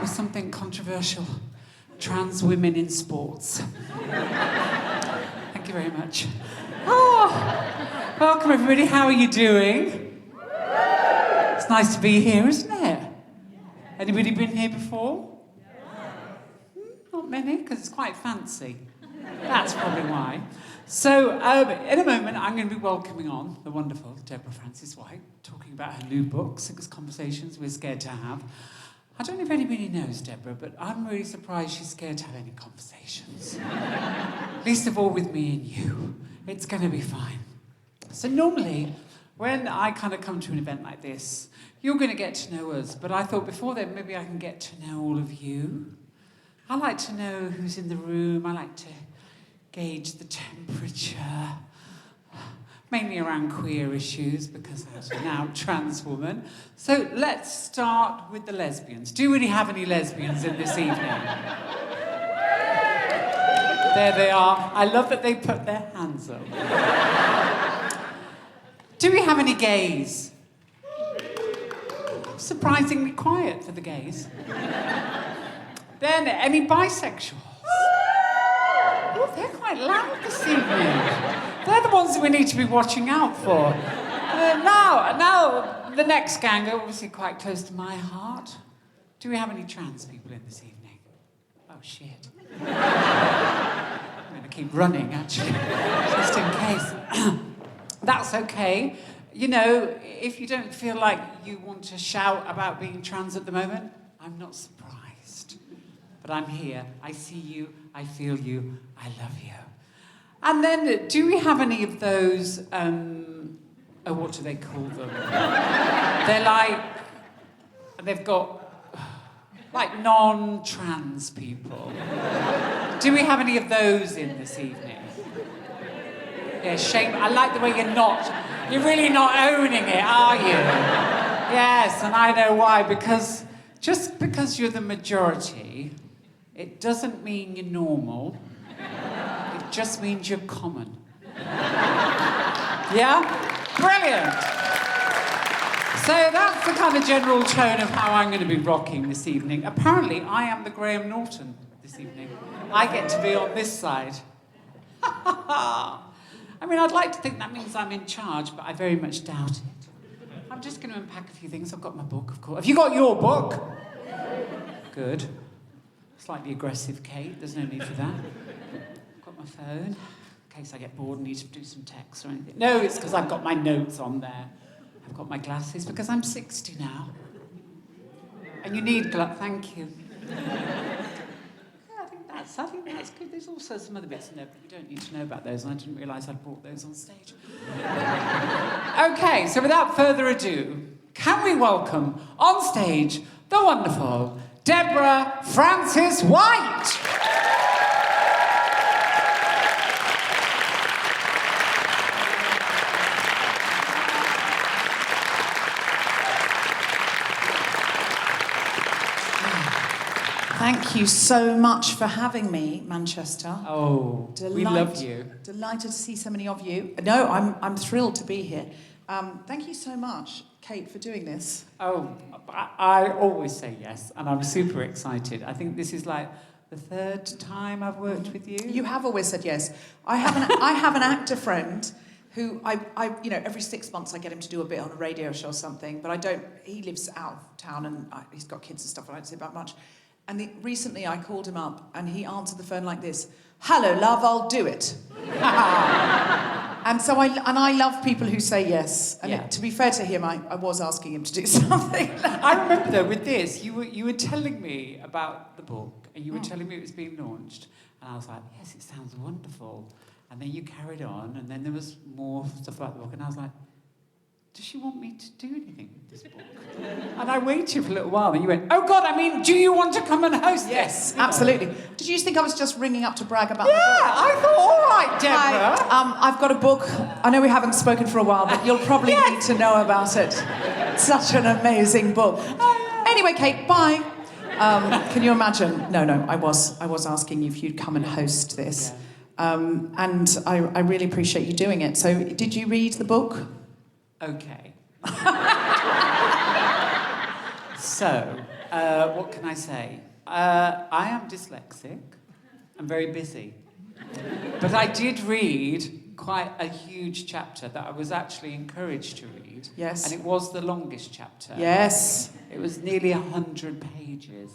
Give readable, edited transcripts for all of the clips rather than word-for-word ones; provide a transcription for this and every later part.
with something controversial. Trans women in sports. Thank you very much. Oh, welcome everybody. How are you doing? It's nice to be here, isn't it? Anybody been here before? Not many, because it's quite fancy. That's probably why. So, in a moment, I'm going to be welcoming on the wonderful Deborah Frances-White, talking about her new book, 6 Conversations We're Scared to Have. I don't know if anybody knows Deborah, but I'm really surprised she's scared to have any conversations. Least of all with me and you. It's going to be fine. So normally, when I kind of come to an event like this, you're going to get to know us, but I thought before then, maybe I can get to know all of you. I like to know who's in the room. I like to gauge the temperature, mainly around queer issues, because I'm now a trans woman. So let's start with the lesbians. Do you really have any lesbians in this evening? There they are. I love that they put their hands up. Do we have any gays? Surprisingly quiet for the gays. Then any bisexuals? Oh, they're quite loud this evening. They're the ones that we need to be watching out for. Now, the next gang are obviously quite close to my heart. Do we have any trans people in this evening? Oh, shit. I'm going to keep running, actually, just in case. That's okay. You know, if you don't feel like you want to shout about being trans at the moment, I'm not surprised. But I'm here. I see you. I feel you. I love you. And then, do we have any of those, what do they call them? They're like, they've got, like, non-trans people. Do we have any of those in this evening? Yeah, shame. I like the way you're really not owning it, are you? Yes, and I know why, because just because you're the majority, it doesn't mean you're normal. It just means you're common. Yeah? Brilliant. So that's the kind of general tone of how I'm going to be rocking this evening. Apparently, I am the Graham Norton this evening. I get to be on this side. I mean, I'd like to think that means I'm in charge, but I very much doubt it. I'm just going to unpack a few things. I've got my book, of course. Have you got your book? Good. Slightly aggressive, Kate. There's no need for that. Got my phone, in case I get bored and need to do some text or anything. No, it's because I've got my notes on there. I've got my glasses, because I'm 60 now. And you need glasses. Thank you. I think that's good. There's also some other bits in there, but you don't need to know about those, and I didn't realise I'd brought those on stage. Okay, so without further ado, can we welcome on stage the wonderful Deborah Frances-White? Thank you so much for having me, Manchester. Oh, we love you. Delighted to see so many of you. No, I'm thrilled to be here. Thank you so much, Kate, for doing this. Oh, I always say yes, and I'm super excited. I think this is like the 3rd time I've worked with you. You have always said yes. I have an actor friend who every 6 months I get him to do a bit on a radio show or something, but I don't. He lives out of town and he's got kids and stuff. I don't say about much. And recently I called him up and he answered the phone like this: "Hello, love, I'll do it." And so I love people who say yes. And to be fair to him, I was asking him to do something. I remember though with this, you were telling me about the book and you were telling me it was being launched, and I was like, yes, it sounds wonderful. And then you carried on, and then there was more stuff about the book, and I was like, does she want me to do anything with this book? And I waited for a little while, and you went, oh God, do you want to come and host Yes, absolutely. Did you think I was just ringing up to brag about my book? I thought, all right, Deborah. I've got a book. I know we haven't spoken for a while, but you'll probably need to know about it. It's such an amazing book. Anyway, Kate, bye. Can you imagine? No, I was asking you if you'd come and host this. And I really appreciate you doing it. So did you read the book? Okay. So, What can I say? I am dyslexic. I'm very busy. But I did read quite a huge chapter that I was actually encouraged to read. Yes. And it was the longest chapter. Yes. It was nearly 100 pages.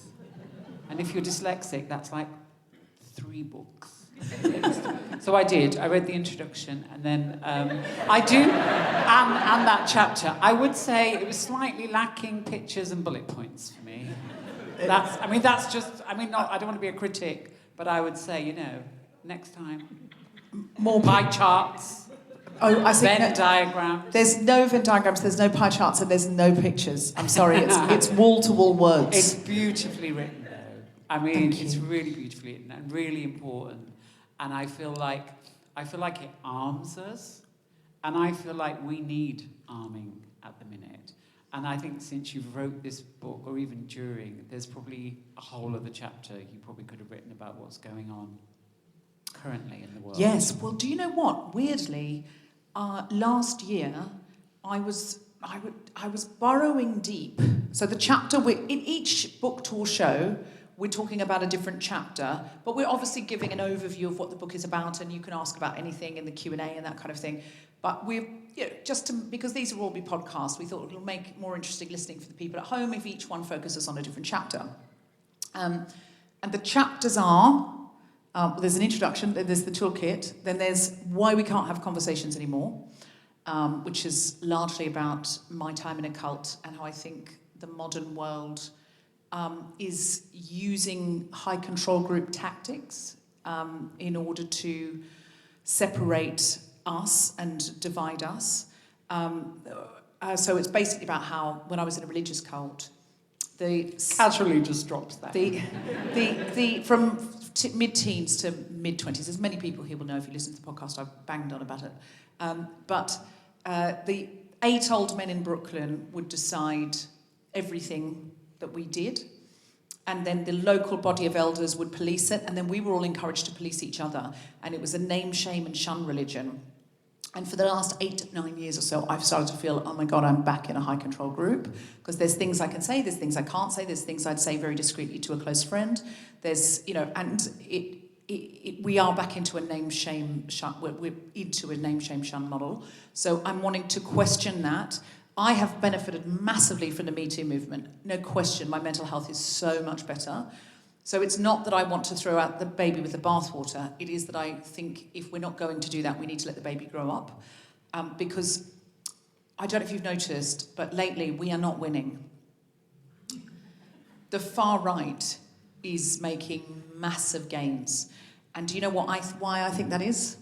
And if you're dyslexic, that's like 3 books. So I did. I read the introduction, and then I do, and that chapter. I would say it was slightly lacking pictures and bullet points for me. I don't want to be a critic, but I would say, next time, More pie charts, Venn diagrams. There's no Venn diagrams, there's no pie charts, and there's no pictures. I'm sorry, it's wall-to-wall words. It's beautifully written, though. I mean, it's really beautifully written and really important. And I feel like it arms us, and I feel like we need arming at the minute. And I think since you've wrote this book, or even during, there's probably a whole other chapter you probably could have written about what's going on currently in the world. Yes. Well, do you know what? Weirdly, last year, I was burrowing deep. So the chapter in each book tour show, we're talking about a different chapter, but we're obviously giving an overview of what the book is about, and you can ask about anything in the Q&A and that kind of thing. But because these will all be podcasts, we thought it'll make more interesting listening for the people at home if each one focuses on a different chapter. And the chapters are, there's an introduction, then there's the toolkit, then there's why we can't have conversations anymore, which is largely about my time in a cult and how I think the modern world is using high control group tactics in order to separate us and divide us. So it's basically about how, when I was in a religious cult, casually just drops that. From mid-teens to mid-20s, there's many people here will know if you listen to the podcast, I've banged on about it. But the 8 old men in Brooklyn would decide everything that we did, and then the local body of elders would police it, and then we were all encouraged to police each other, and it was a name, shame and shun religion. And for the last 8 to 9 years or so, I've started to feel, oh my God, I'm back in a high control group, because there's things I can say, there's things I can't say, there's things I'd say very discreetly to a close friend, and we are back into a name, shame, shun, we're into a name, shame, shun model. So I'm wanting to question that. I have benefited massively from the Me Too movement. No question, my mental health is so much better. So it's not that I want to throw out the baby with the bathwater. It is that I think if we're not going to do that, we need to let the baby grow up. Because I don't know if you've noticed, but lately we are not winning. The far right is making massive gains. And do you know why I think that is?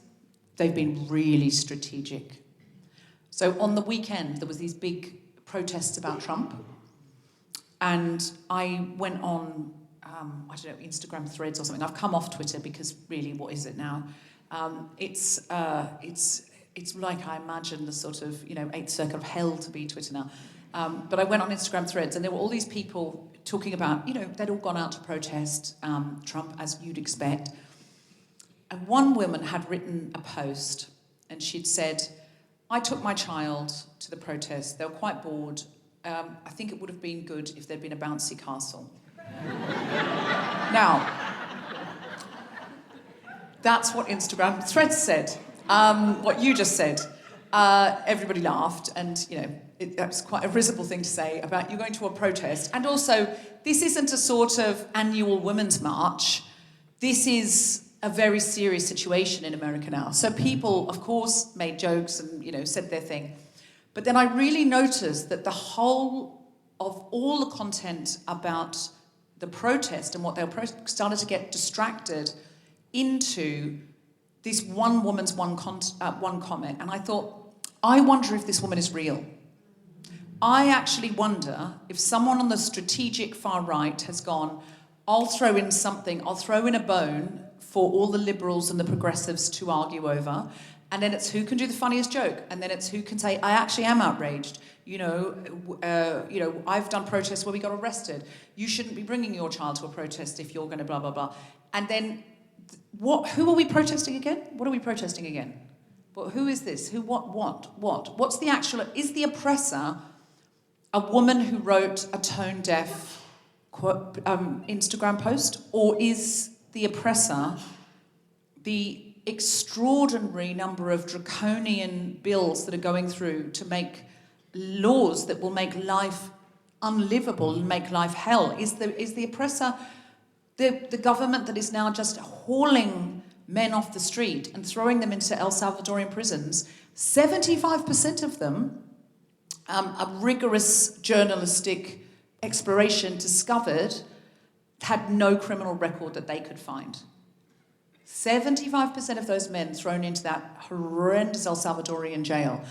They've been really strategic. So on the weekend, there was these big protests about Trump. And I went on, Instagram threads or something. I've come off Twitter because really, what is it now? It's like I imagine the sort of, 8th circle of hell to be Twitter now. But I went on Instagram threads, and there were all these people talking about, they'd all gone out to protest Trump, as you'd expect. And one woman had written a post, and she'd said, I took my child to the protest. They were quite bored. I think it would have been good if there'd been a bouncy castle. Now, that's what Instagram threads said. What you just said. Everybody laughed, and, that's quite a risible thing to say about you going to a protest. And also, this isn't a sort of annual women's march. This is a very serious situation in America now. So people, of course, made jokes and, said their thing. But then I really noticed that the whole of all the content about the protest and what they were started to get distracted into this one woman's one comment. And I thought, I wonder if this woman is real. I actually wonder if someone on the strategic far right has gone, I'll throw in something, I'll throw in a bone for all the liberals and the progressives to argue over, and then it's who can do the funniest joke, and then it's who can say, I actually am outraged. I've done protests where we got arrested. You shouldn't be bringing your child to a protest if you're going to blah, blah, blah. And then, who are we protesting again? What are we protesting again? Well, who is this? Who, what? What's the actual, is the oppressor a woman who wrote a tone-deaf Instagram post, or is the oppressor the extraordinary number of draconian bills that are going through to make laws that will make life unlivable and make life hell? Is the oppressor the government that is now just hauling men off the street and throwing them into El Salvadorian prisons? 75% of them, a rigorous journalistic exploration discovered, had no criminal record that they could find. 75% of those men thrown into that horrendous El Salvadorian jail.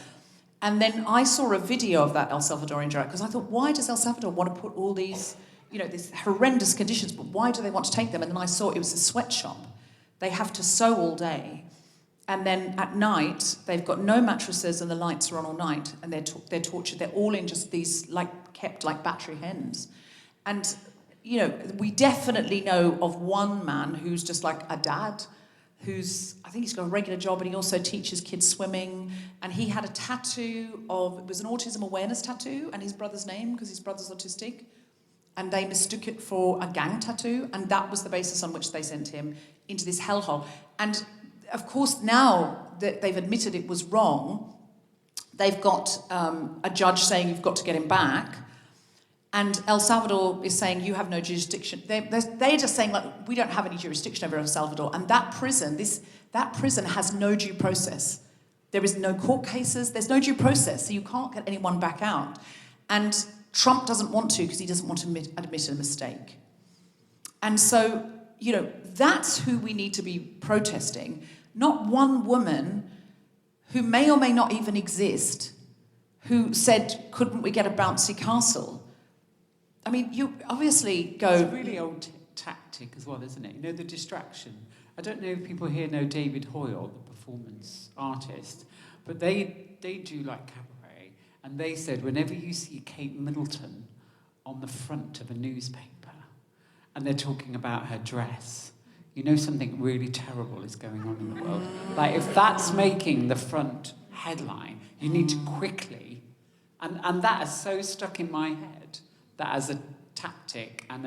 And then I saw a video of that El Salvadorian jail, because I thought, why does El Salvador want to put all these, these horrendous conditions, but why do they want to take them? And then I saw it was a sweatshop. They have to sew all day. And then at night, they've got no mattresses and the lights are on all night, and they're tortured. They're all in just these, kept like battery hens. And, we definitely know of one man who's just like a dad, I think he's got a regular job, and he also teaches kids swimming. And he had a tattoo it was an autism awareness tattoo, and his brother's name, because his brother's autistic. And they mistook it for a gang tattoo, and that was the basis on which they sent him into this hellhole. And of course, now that they've admitted it was wrong, they've got a judge saying you've got to get him back. And El Salvador is saying you have no jurisdiction. They're just saying, we don't have any jurisdiction over El Salvador. And that prison has no due process. There is no court cases. There's no due process, so you can't get anyone back out. And Trump doesn't want to, because he doesn't want to admit a mistake. And so, that's who we need to be protesting. Not one woman who may or may not even exist, who said, couldn't we get a bouncy castle? I mean, you obviously go... It's a really old tactic as well, isn't it? The distraction. I don't know if people here know David Hoyle, the performance artist, but they do like cabaret, and they said whenever you see Kate Middleton on the front of a newspaper and they're talking about her dress, something really terrible is going on in the world. If that's making the front headline, you need to quickly... And that is so stuck in my head, that as a tactic, and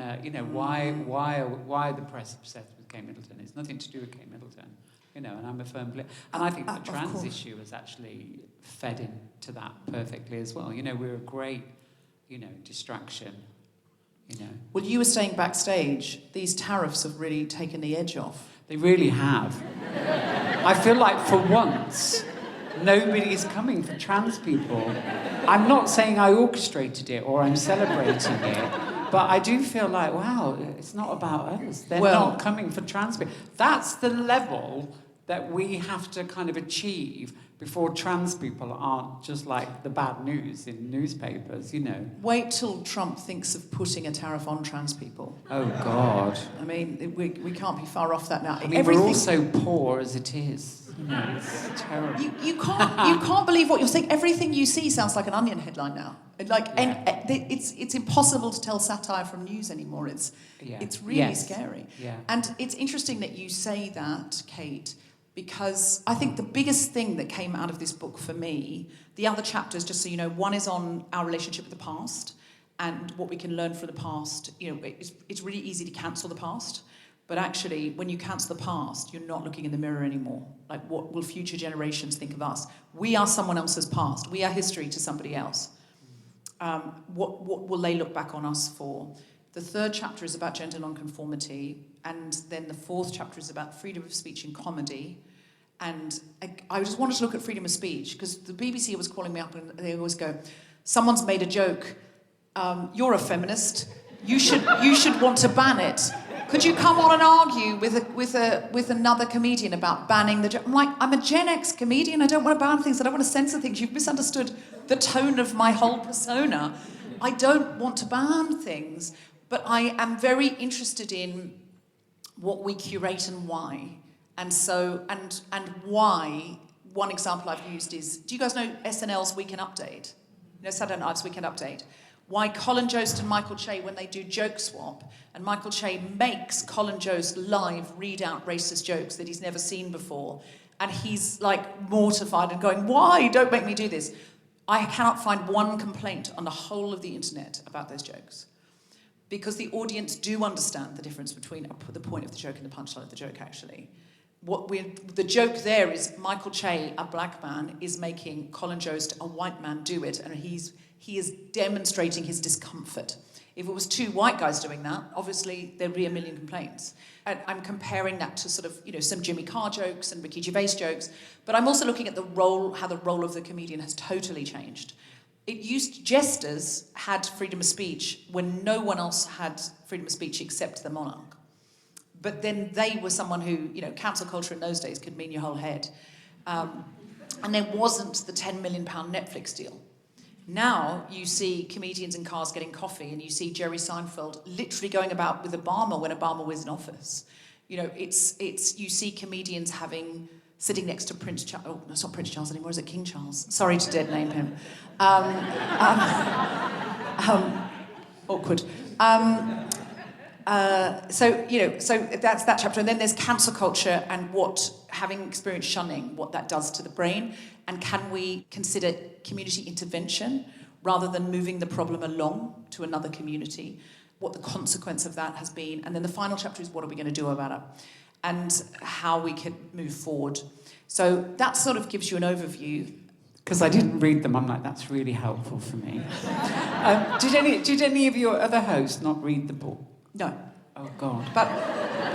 why the press obsessed with Kate Middleton. It's nothing to do with Kate Middleton, and I'm a firm believer. And I think the trans issue has actually fed into that perfectly as well. We're a great, distraction, Well, you were saying backstage, these tariffs have really taken the edge off. They really have. I feel like for once, nobody's coming for trans people. I'm not saying I orchestrated it or I'm celebrating it, but I do feel like, wow, it's not about us. They're not coming for trans people. That's the level that we have to kind of achieve before trans people aren't just like the bad news in newspapers, Wait till Trump thinks of putting a tariff on trans people. Oh, God. I mean, we can't be far off that now. I mean, we're all so poor as it is. It's terrible. You can't believe what you're saying. Everything you see sounds like an Onion headline now. It's impossible to tell satire from news anymore. It's really scary. Yeah. And it's interesting that you say that, Kate, because I think the biggest thing that came out of this book for me, the other chapters, just so you know, one is on our relationship with the past and what we can learn from the past. It's really easy to cancel the past. But actually, when you cancel the past, you're not looking in the mirror anymore. Like, what will future generations think of us? We are someone else's past. We are history to somebody else. What will they look back on us for? The third chapter is about gender nonconformity, and then the fourth chapter is about freedom of speech in comedy. And I just wanted to look at freedom of speech, because the BBC was calling me up, and they always go, someone's made a joke. You're a feminist. You should want to ban it. Could you come on and argue with another comedian about banning the joke? I'm like, I'm a Gen X comedian. I don't want to ban things. I don't want to censor things. You've misunderstood the tone of my whole persona. I don't want to ban things, but I am very interested in what we curate and why. And so, and why, one example I've used is, do you guys know SNL's Weekend Update? Saturday Night's Weekend Update. Why Colin Jost and Michael Che, when they do Joke Swap, and Michael Che makes Colin Jost live read out racist jokes that he's never seen before, and he's like mortified and going, why? Don't make me do this. I cannot find one complaint on the whole of the internet about those jokes. because the audience do understand the difference between the point of the joke and the punchline of the joke, actually. The joke there is Michael Che, a black man, is making Colin Jost, a white man, do it, and he is demonstrating his discomfort. If it was two white guys doing that, obviously there'd be a million complaints. And I'm comparing that to sort of, some Jimmy Carr jokes and Ricky Gervais jokes, but I'm also looking at how the role of the comedian has totally changed. Jesters had freedom of speech when no one else had freedom of speech except the monarch. But then they were someone who, cancel culture in those days could mean your whole head. And there wasn't the £10 million Netflix deal. Now you see comedians in cars getting coffee, and you see Jerry Seinfeld literally going about with Obama when Obama was in office. You see comedians sitting next to Prince Charles. Oh, no, it's not Prince Charles anymore, is it King Charles? Sorry to dead name him. Awkward. So that's that chapter. And then there's cancel culture and having experienced shunning, what that does to the brain. And can we consider community intervention rather than moving the problem along to another community? What the consequence of that has been. And then the final chapter is what are we going to do about it? And how we can move forward. So that sort of gives you an overview. Because I didn't read them, I'm like, that's really helpful for me. Did any of your other hosts not read the book? No. Oh, God. But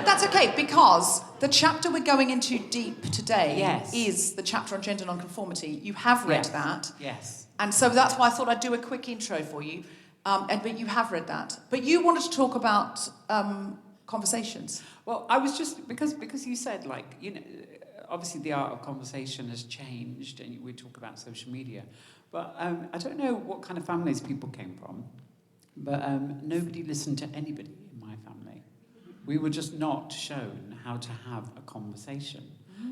that's okay, because the chapter we're going into deep today is the chapter on gender nonconformity. You have read that. Yes. And so that's why I thought I'd do a quick intro for you. But you have read that. But you wanted to talk about conversations. Well, I was just, because you said, obviously the art of conversation has changed, and we talk about social media. But I don't know what kind of families people came from, but nobody listened to anybody in my family. We were just not shown how to have a conversation.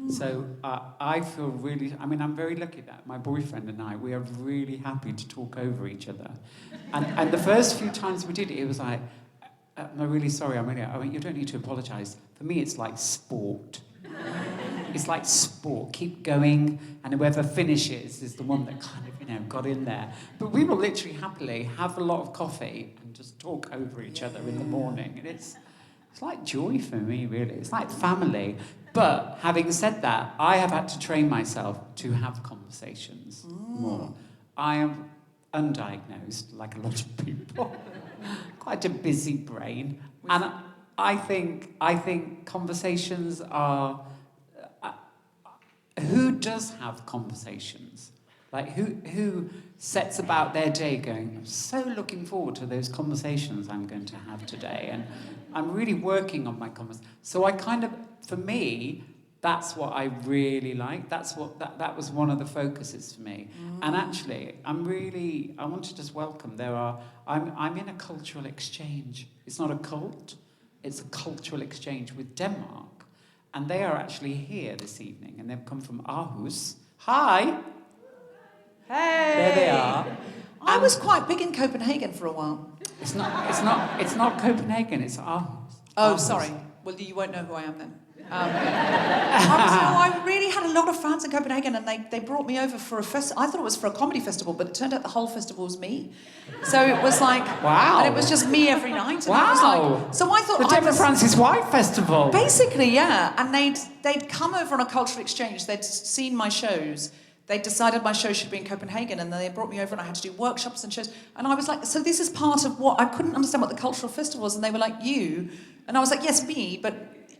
So I feel really, I'm very lucky that my boyfriend and I, we are really happy to talk over each other. And the first few times we did it, it was like, I'm really sorry, you don't need to apologise. For me, it's like sport. It's like sport. Keep going, and whoever finishes is the one that kind of, got in there. But we will literally happily have a lot of coffee and just talk over each other in the morning. And it's like joy for me, really. It's like family. But having said that, I have had to train myself to have conversations more. I am undiagnosed, like a lot of people. Quite a busy brain. And I think conversations are... who does have conversations? Like, who sets about their day going, I'm so looking forward to those conversations I'm going to have today. And I'm really working on my conversations. So for me, that's what I really like. That's what that was one of the focuses for me. And actually, I want to just welcome. I'm in a cultural exchange. It's not a cult. It's a cultural exchange with Denmark, and they are actually here this evening, and they've come from Aarhus. Hi. Hey. There they are. I was quite big in Copenhagen for a while. It's not Copenhagen. It's Aarhus. Oh, Aarhus. Sorry. Well, you won't know who I am then. I really had a lot of fans in Copenhagen, and they brought me over for a festival. I thought it was for a comedy festival, but it turned out the whole festival was me. So it was like, wow, and it was just me every night. And wow. I was like, so I thought the Deborah Frances-White festival. Basically, yeah. And they'd come over on a cultural exchange. They'd seen my shows. They decided my show should be in Copenhagen, and then they brought me over, and I had to do workshops and shows. And I was like, so this is part of what I couldn't understand what the cultural festival was, and they were like, you, and I was like, yes, me, but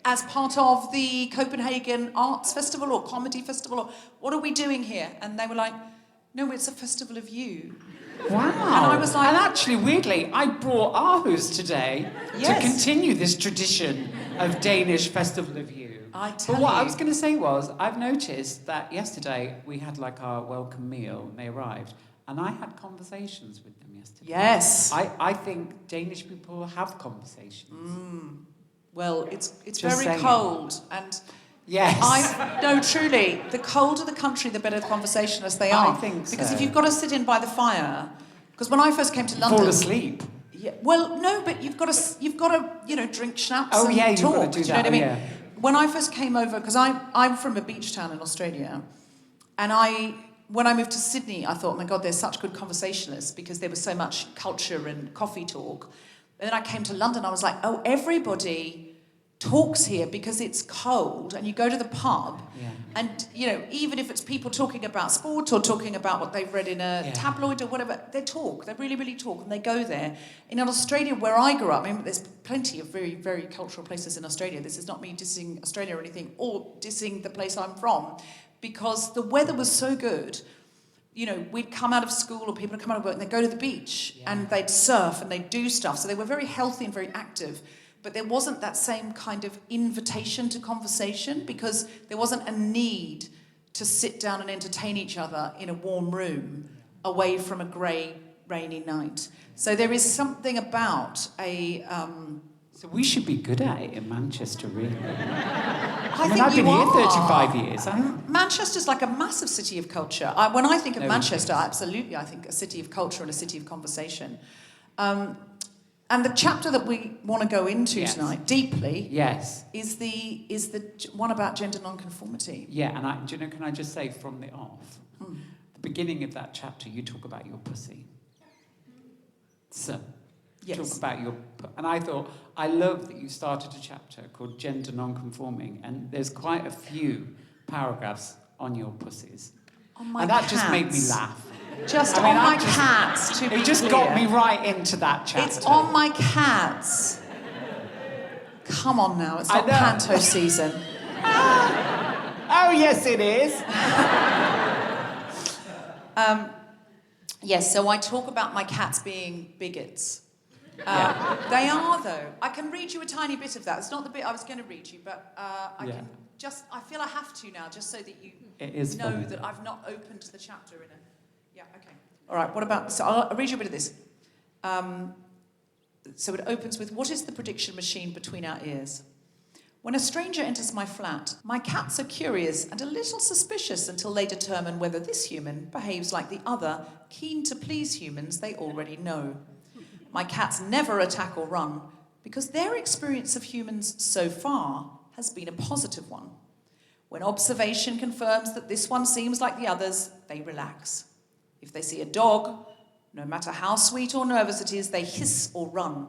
as part of the Copenhagen Arts Festival or Comedy Festival, or what are we doing here? And they were like, no, it's a festival of you. Wow. And I was like... And actually, weirdly, I brought Aarhus today to continue this tradition of Danish Festival of You. But what I was going to say was, I've noticed that yesterday we had like our welcome meal, and they arrived, and I had conversations with them yesterday. Yes. I think Danish people have conversations. Well, it's Just very saying. Cold, and yes, no, truly, the colder the country, the better conversationalists they are. I think so. Because if you've got to sit in by the fire, because when I first came to London, fall asleep. Yeah, well, no, but you've got to drink schnapps and you've talk. got to do you know that. what I mean? Yeah. When I first came over, because I'm from a beach town in Australia, and when I moved to Sydney, I thought, oh my God, there's such good conversationalists because there was so much culture and coffee talk And then I came to London, I was like, oh, everybody talks here because it's cold, and you go to the pub, and, you know, even if it's people talking about sport or talking about what they've read in a tabloid or whatever, they really, really talk, and they go there. In Australia, where I grew up, I mean, there's plenty of very, very cultural places in Australia. This is not me dissing Australia or anything, or dissing the place I'm from, because the weather was so good. You know, we'd come out of school, or people would come out of work, and they'd go to the beach, and they'd surf, and they'd do stuff. So they were very healthy and very active. But there wasn't that same kind of invitation to conversation, because there wasn't a need to sit down and entertain each other in a warm room away from a grey, rainy night. So there is something about a... So we should be good at it in Manchester, really. I mean, I've been here 35 years. Manchester's like a massive city of culture. When I think of Manchester, absolutely, I think a city of culture and a city of conversation. And the chapter that we want to go into tonight, deeply, is the one about gender nonconformity. Yeah, and do you know, can I just say from the off, the beginning of that chapter, you talk about your pussy. So, talk about your... And I thought, I love that you started a chapter called Gender Nonconforming, and there's quite a few paragraphs on your pussies. On my and that cats. Just made me laugh. Cats, to be It just clear. got me right into that chapter. It's on my cats. Come on now, it's not panto season. Oh, yes, it is. Yes, so I talk about my cats being bigots. They are, though. I can read you a tiny bit of that. It's not the bit I was going to read you, but I feel I have to now, just so that you know funny. That I've not opened the chapter in a... Yeah, okay. All right, so I'll read you a bit of this. So it opens with, what is the prediction machine between our ears? When a stranger enters my flat, my cats are curious and a little suspicious until they determine whether this human behaves like the other, keen to please humans they already know. My cats never attack or run because their experience of humans so far has been a positive one. When observation confirms that this one seems like the others, they relax. If they see a dog, no matter how sweet or nervous it is, they hiss or run.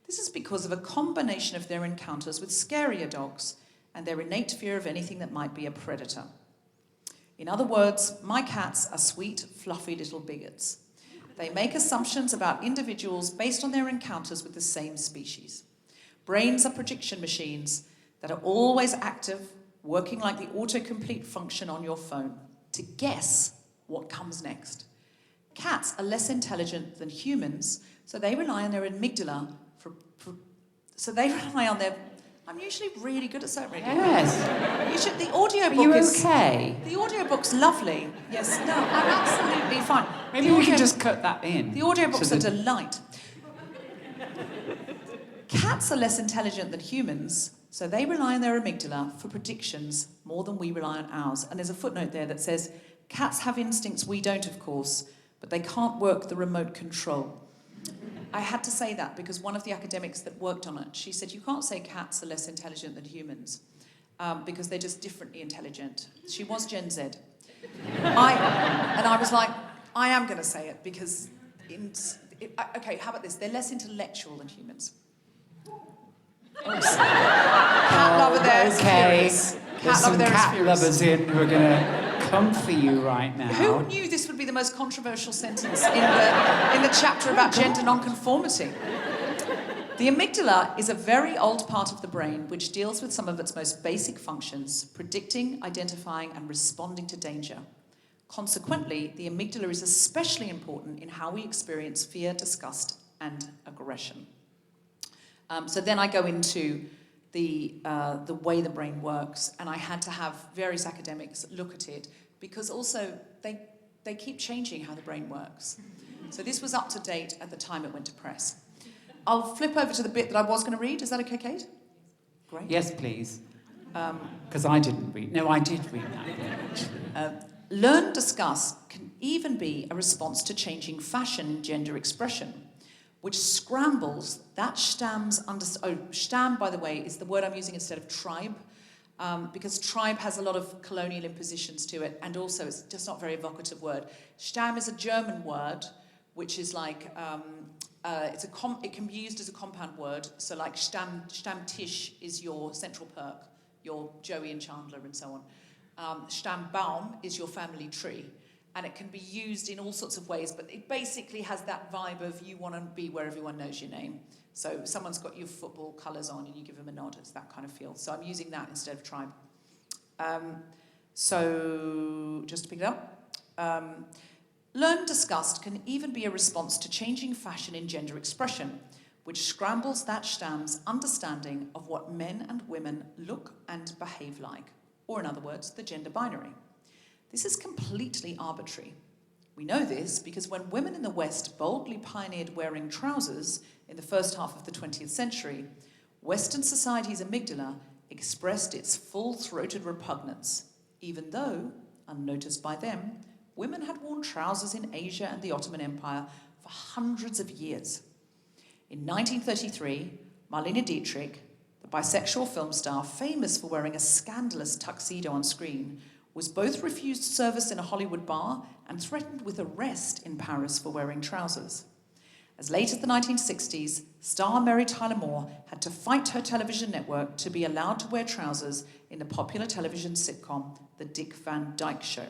This is because of a combination of their encounters with scarier dogs and their innate fear of anything that might be a predator. In other words, my cats are sweet, fluffy little bigots. They make assumptions about individuals based on their encounters with the same species. Brains are prediction machines that are always active, working like the autocomplete function on your phone to guess what comes next. Cats are less intelligent than humans, so they rely on their amygdala I'm usually really good at saying it. Yes. The audiobook Are you okay? The audiobook's lovely. Yes, no, I'm absolutely fine. Maybe we can just cut that in. The audiobook's a delight. Cats are less intelligent than humans, so they rely on their amygdala for predictions more than we rely on ours. And there's a footnote there that says, cats have instincts we don't, of course, but they can't work the remote control. I had to say that because one of the academics that worked on it, she said, you can't say cats are less intelligent than humans because they're just differently intelligent. She was Gen Z. I was like, I am going to say it because... okay, how about this? They're less intellectual than humans. Cat lover there is furious. There's some cat lovers in who are going to come for you right now. Who knew this would be the most controversial sentence in the chapter about gender nonconformity? The amygdala is a very old part of the brain which deals with some of its most basic functions, predicting, identifying, and responding to danger. Consequently, the amygdala is especially important in how we experience fear, disgust, and aggression. So then I go into the way the brain works, and I had to have various academics look at it because also they keep changing how the brain works. So this was up to date at the time it went to press. I'll flip over to the bit that I was going to read. Is that okay, Kate? Great. Yes, please. Because I didn't read. No, I did read that bit, actually. Learn, discuss can even be a response to changing fashion in gender expression, which scrambles that Stamm's... Stamm, by the way, is the word I'm using instead of tribe, because tribe has a lot of colonial impositions to it, and also it's just not a very evocative word. Stamm is a German word, which is like it can be used as a compound word. So like Stammtisch is your central perk, your Joey and Chandler and so on. Stammbaum is your family tree. And it can be used in all sorts of ways, but it basically has that vibe of you want to be where everyone knows your name. So someone's got your football colours on and you give them a nod. It's that kind of feel. So I'm using that instead of tribe. So just to pick it up. Learned disgust can even be a response to changing fashion in gender expression, which scrambles that Stamm's understanding of what men and women look and behave like, or in other words, the gender binary. This is completely arbitrary. We know this because when women in the West boldly pioneered wearing trousers in the first half of the 20th century, Western society's amygdala expressed its full-throated repugnance, even though, unnoticed by them, women had worn trousers in Asia and the Ottoman Empire for hundreds of years. In 1933, Marlene Dietrich, the bisexual film star famous for wearing a scandalous tuxedo on screen, was both refused service in a Hollywood bar and threatened with arrest in Paris for wearing trousers. As late as the 1960s, star Mary Tyler Moore had to fight her television network to be allowed to wear trousers in the popular television sitcom The Dick Van Dyke Show.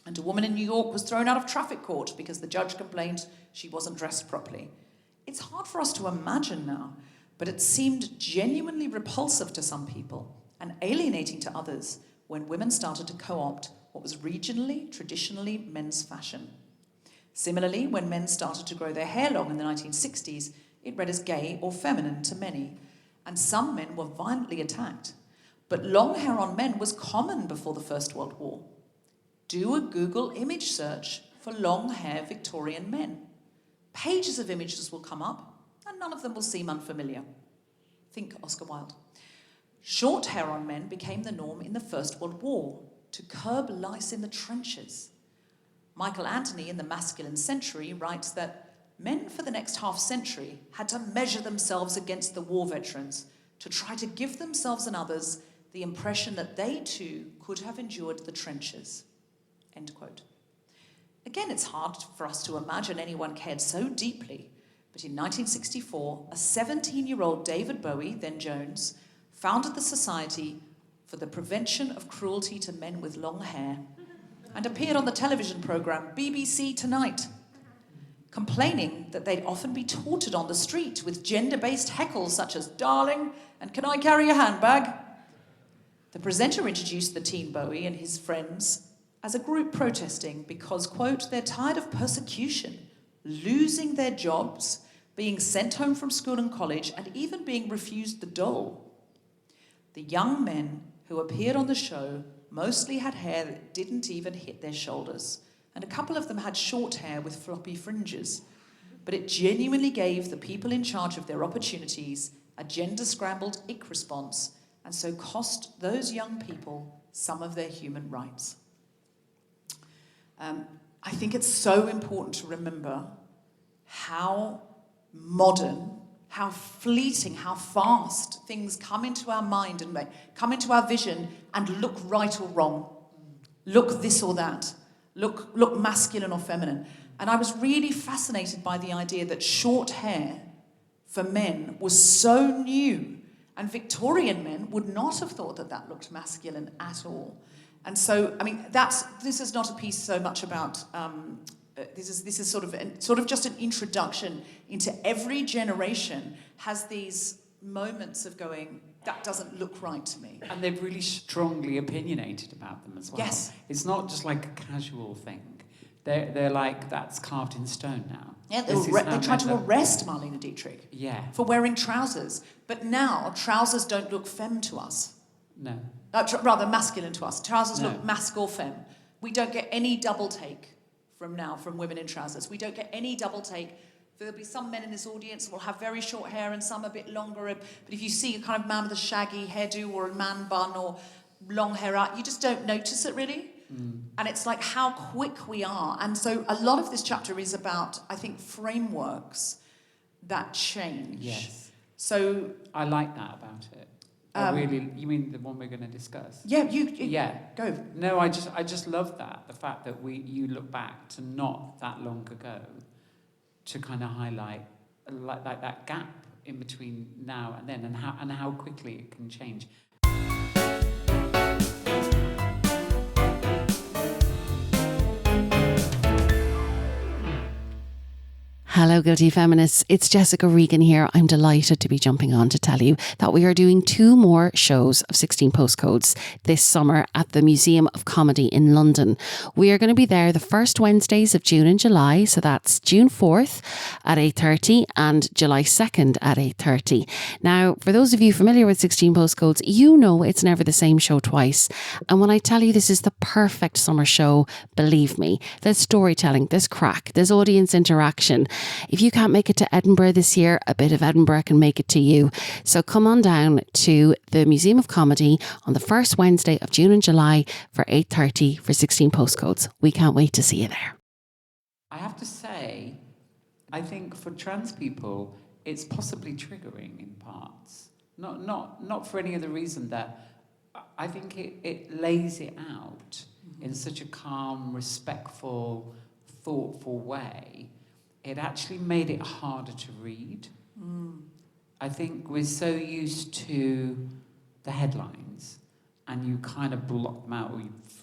And a woman in New York was thrown out of traffic court because the judge complained she wasn't dressed properly. It's hard for us to imagine now, but it seemed genuinely repulsive to some people and alienating to others when women started to co-opt what was regionally, traditionally men's fashion. Similarly, when men started to grow their hair long in the 1960s, it read as gay or feminine to many, and some men were violently attacked. But long hair on men was common before the First World War. Do a Google image search for long hair Victorian men. Pages of images will come up, and none of them will seem unfamiliar. Think Oscar Wilde. Short hair on men became the norm in the First World War to curb lice in the trenches. Michael Anthony in The Masculine Century writes that men for the next half century had to measure themselves against the war veterans to try to give themselves and others the impression that they too could have endured the trenches. End quote. Again, it's hard for us to imagine anyone cared so deeply, but in 1964, a 17-year-old David Bowie, then Jones, founded the Society for the Prevention of Cruelty to Men with Long Hair and appeared on the television programme BBC Tonight, complaining that they'd often be taunted on the street with gender-based heckles such as "darling" and "can I carry your handbag?" The presenter introduced the teen Bowie and his friends as a group protesting because, quote, they're tired of persecution, losing their jobs, being sent home from school and college, and even being refused the dole. The young men who appeared on the show mostly had hair that didn't even hit their shoulders, and a couple of them had short hair with floppy fringes. But it genuinely gave the people in charge of their opportunities a gender-scrambled ick response, and so cost those young people some of their human rights. I think it's so important to remember how modern, how fleeting, how fast things come into our mind and come into our vision and look right or wrong, look this or that, look masculine or feminine. And I was really fascinated by the idea that short hair for men was so new, and Victorian men would not have thought that that looked masculine at all. And so, I mean, this is not a piece so much about. This is sort of just an introduction into every generation has these moments of going, that doesn't look right to me. And they're really strongly opinionated about them as well. Yes. It's not just like a casual thing. They're like, that's carved in stone now. Yeah, they tried to arrest Marlene Dietrich for wearing trousers. But now, trousers don't look femme to us. No. Rather masculine to us. Trousers look masc or femme. We don't get any double take from women in trousers. We don't get any double take. There'll be some men in this audience who will have very short hair and some a bit longer. But if you see a kind of man with a shaggy hairdo or a man bun or long hair out, you just don't notice it really. Mm. And it's like how quick we are. And so a lot of this chapter is about, I think, frameworks that change. Yes. So I like that about it. You mean the one we're going to discuss? Yeah, go. No, I just love that, the fact that you look back to not that long ago, to kind of highlight like that gap in between now and then, and how quickly it can change. Hello, Guilty Feminists. It's Jessica Regan here. I'm delighted to be jumping on to tell you that we are doing 2 more shows of 16 Postcodes this summer at the Museum of Comedy in London. We are going to be there the first Wednesdays of June and July. So that's June 4th at 8:30 and July 2nd at 8:30. Now, for those of you familiar with 16 Postcodes, you know it's never the same show twice. And when I tell you this is the perfect summer show, believe me, there's storytelling, there's crack, there's audience interaction. If you can't make it to Edinburgh this year, a bit of Edinburgh can make it to you. So come on down to the Museum of Comedy on the first Wednesday of June and July for 8:30 for 16 Postcodes. We can't wait to see you there. I have to say, I think for trans people, it's possibly triggering in parts. Not for any other reason that I think it lays it out in such a calm, respectful, thoughtful way. It actually made it harder to read. I think we're so used to the headlines and you kind of block them out or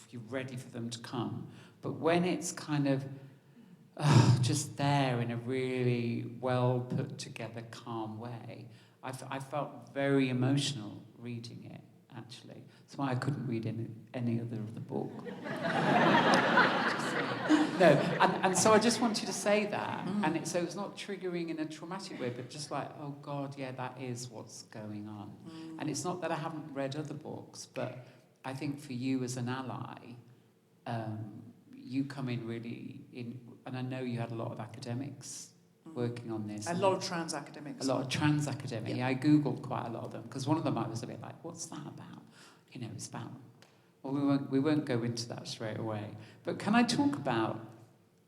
you're ready for them to come. But when it's kind of just there in a really well put together, calm way, I felt very emotional reading it, actually. That's why I couldn't read any other of the book. No, and so I just want you to say that, and so it's not triggering in a traumatic way, but just like, oh God, yeah, that is what's going on. And it's not that I haven't read other books, but I think for you as an ally, you come in really in, and I know you had a lot of academics working on this. A lot of trans academics. A lot of trans academics. Yeah, I Googled quite a lot of them, because one of them I was a bit like, what's that about? You know, it's about... Well, we won't go into that straight away. But can I talk about...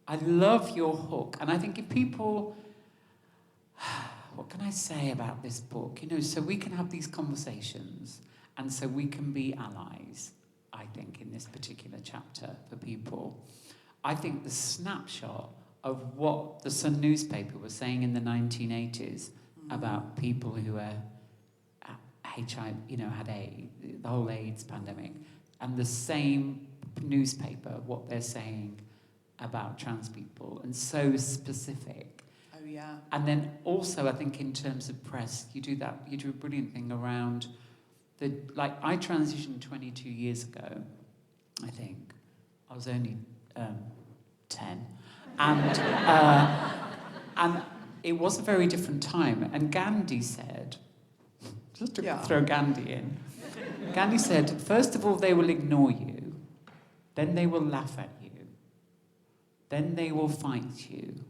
I love your hook. And I think if people... What can I say about this book? You know, so we can have these conversations, and so we can be allies, I think, in this particular chapter for people. I think the snapshot of what the Sun newspaper was saying in the 1980s about people who are HIV, you know, had AIDS, the whole AIDS pandemic, and the same newspaper, what they're saying about trans people, and so specific. Oh, yeah. And then also, I think in terms of press, you do a brilliant thing around I transitioned 22 years ago, I think. I was only 10. And it was a very different time. And Gandhi said, just to throw Gandhi in, Gandhi said, first of all, they will ignore you, then they will laugh at you, then they will fight you,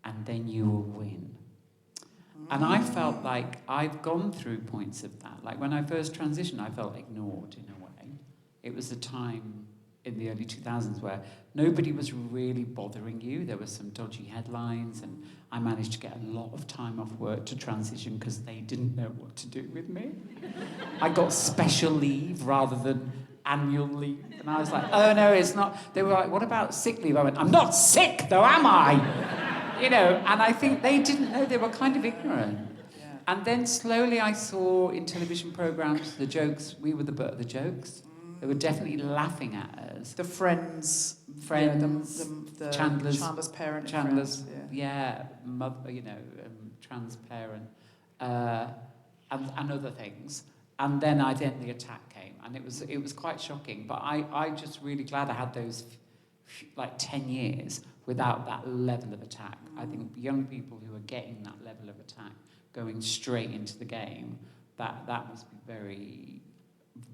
and then you will win. And I felt like I've gone through points of that. Like when I first transitioned, I felt ignored in a way. It was a time in the early 2000s where nobody was really bothering you. There were some dodgy headlines, and I managed to get a lot of time off work to transition because they didn't know what to do with me. I got special leave rather than annual leave. And I was like, oh no, it's not. They were like, what about sick leave? I went, I'm not sick though, am I? You know, and I think they didn't know. They were kind of ignorant. Yeah. And then slowly I saw in television programs the jokes. We were the butt of the jokes. They were definitely laughing at us. The Friends, yeah, the Chandler's parent. Chandler's, mother, you know, trans parent, and other things. And then the attack came, and it was quite shocking. But I just really glad I had those 10 years without that level of attack. I think young people who are getting that level of attack, going straight into the game, that must be very,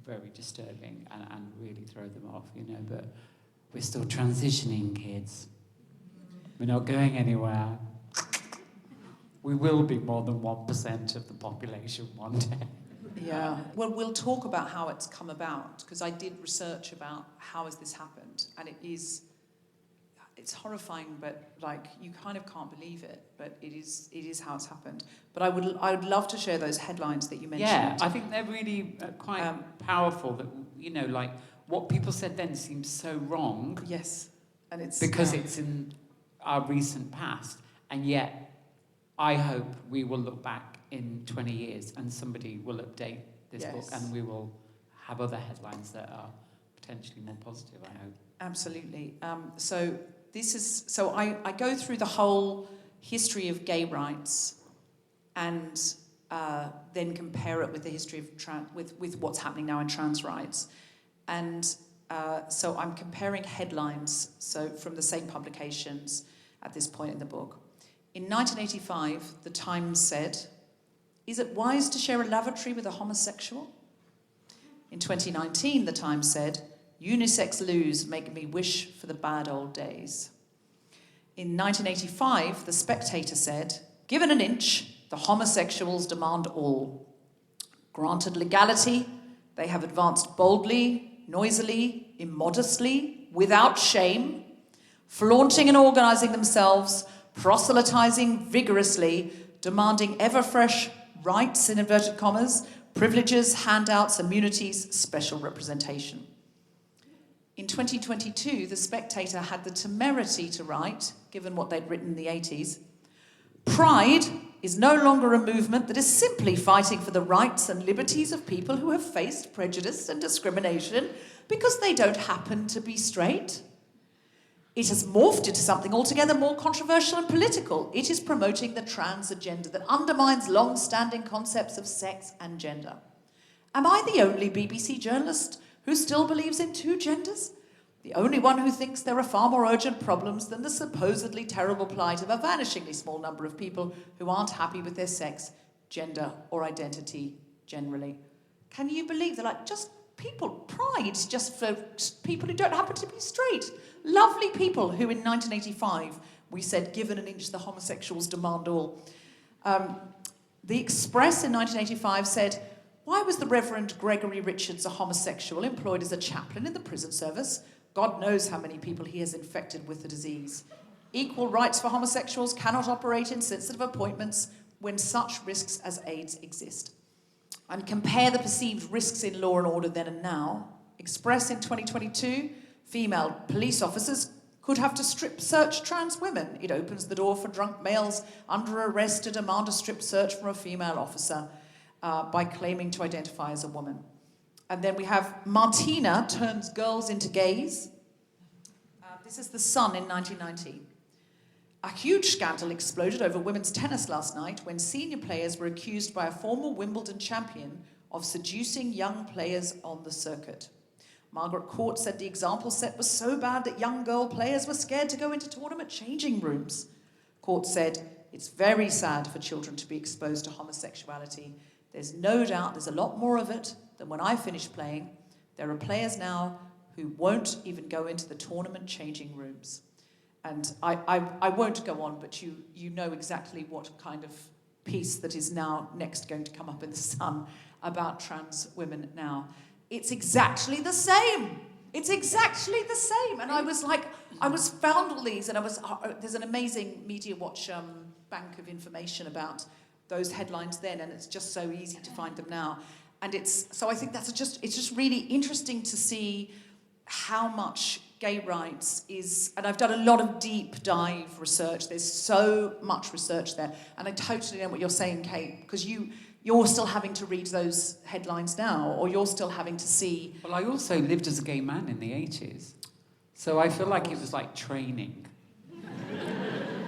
very disturbing and really throw them off, you know. But we're still transitioning, kids. We're not going anywhere. We will be more than 1% of the population one day. Yeah. Well, we'll talk about how it's come about, because I did research about how has this happened, and it's horrifying, but you kind of can't believe it, but it is how it's happened. But I would love to share those headlines that you mentioned. Yeah, I think they're really quite powerful. That, you know, what people said then seems so wrong. Yes, and it's because it's in our recent past, And yet, I hope we will look back in 20 years and somebody will update this book and we will have other headlines that are potentially more positive, I hope. Absolutely. So I go through the whole history of gay rights and then compare it with the history of with what's happening now in trans rights. And so I'm comparing headlines from the same publications at this point in the book. In 1985, The Times said, "Is it wise to share a lavatory with a homosexual?" In 2019, The Times said, "Unisex loos make me wish for the bad old days." In 1985, The Spectator said, "Given an inch, the homosexuals demand all. Granted legality, they have advanced boldly, noisily, immodestly, without shame, flaunting and organising themselves, proselytising vigorously, demanding ever-fresh rights, in inverted commas, privileges, handouts, immunities, special representation." In 2022, The Spectator had the temerity to write, given what they'd written in the 80s, "Pride is no longer a movement that is simply fighting for the rights and liberties of people who have faced prejudice and discrimination because they don't happen to be straight. It has morphed into something altogether more controversial and political. It is promoting the trans agenda that undermines long-standing concepts of sex and gender. Am I the only BBC journalist who still believes in two genders? The only one who thinks there are far more urgent problems than the supposedly terrible plight of a vanishingly small number of people who aren't happy with their sex, gender, or identity generally." Can you believe that? Just people, pride just for people who don't happen to be straight. Lovely people who in 1985 we said, "Given an inch, the homosexuals demand all." The Express in 1985 said, "Why was the Reverend Gregory Richards a homosexual employed as a chaplain in the prison service? God knows how many people he has infected with the disease. Equal rights for homosexuals cannot operate in sensitive appointments when such risks as AIDS exist." And compare the perceived risks in law and order then and now. Express in 2022, female police officers could have to strip search trans women. It opens the door for drunk males under arrest to demand a strip search from a female officer by claiming to identify as a woman. And then we have Martina turns girls into gays. This is The Sun in 1990. "A huge scandal exploded over women's tennis last night when senior players were accused by a former Wimbledon champion of seducing young players on the circuit. Margaret Court said the example set was so bad that young girl players were scared to go into tournament changing rooms. Court said, it's very sad for children to be exposed to homosexuality. There's no doubt there's a lot more of it than when I finished playing. There are players now who won't even go into the tournament changing rooms." And I won't go on, but you know exactly what kind of piece that is now next going to come up in The Sun about trans women now. It's exactly the same. It's exactly the same. And I found all these, and there's an amazing Media Watch bank of information about those headlines then, and it's just so easy to find them now. And so I think it's just really interesting to see how much gay rights is, and I've done a lot of deep dive research. There's so much research there, and I totally know what you're saying, Kate, because you're still having to read those headlines now, or you're still having to see. Well, I also lived as a gay man in the 80s, so I feel like it was like training.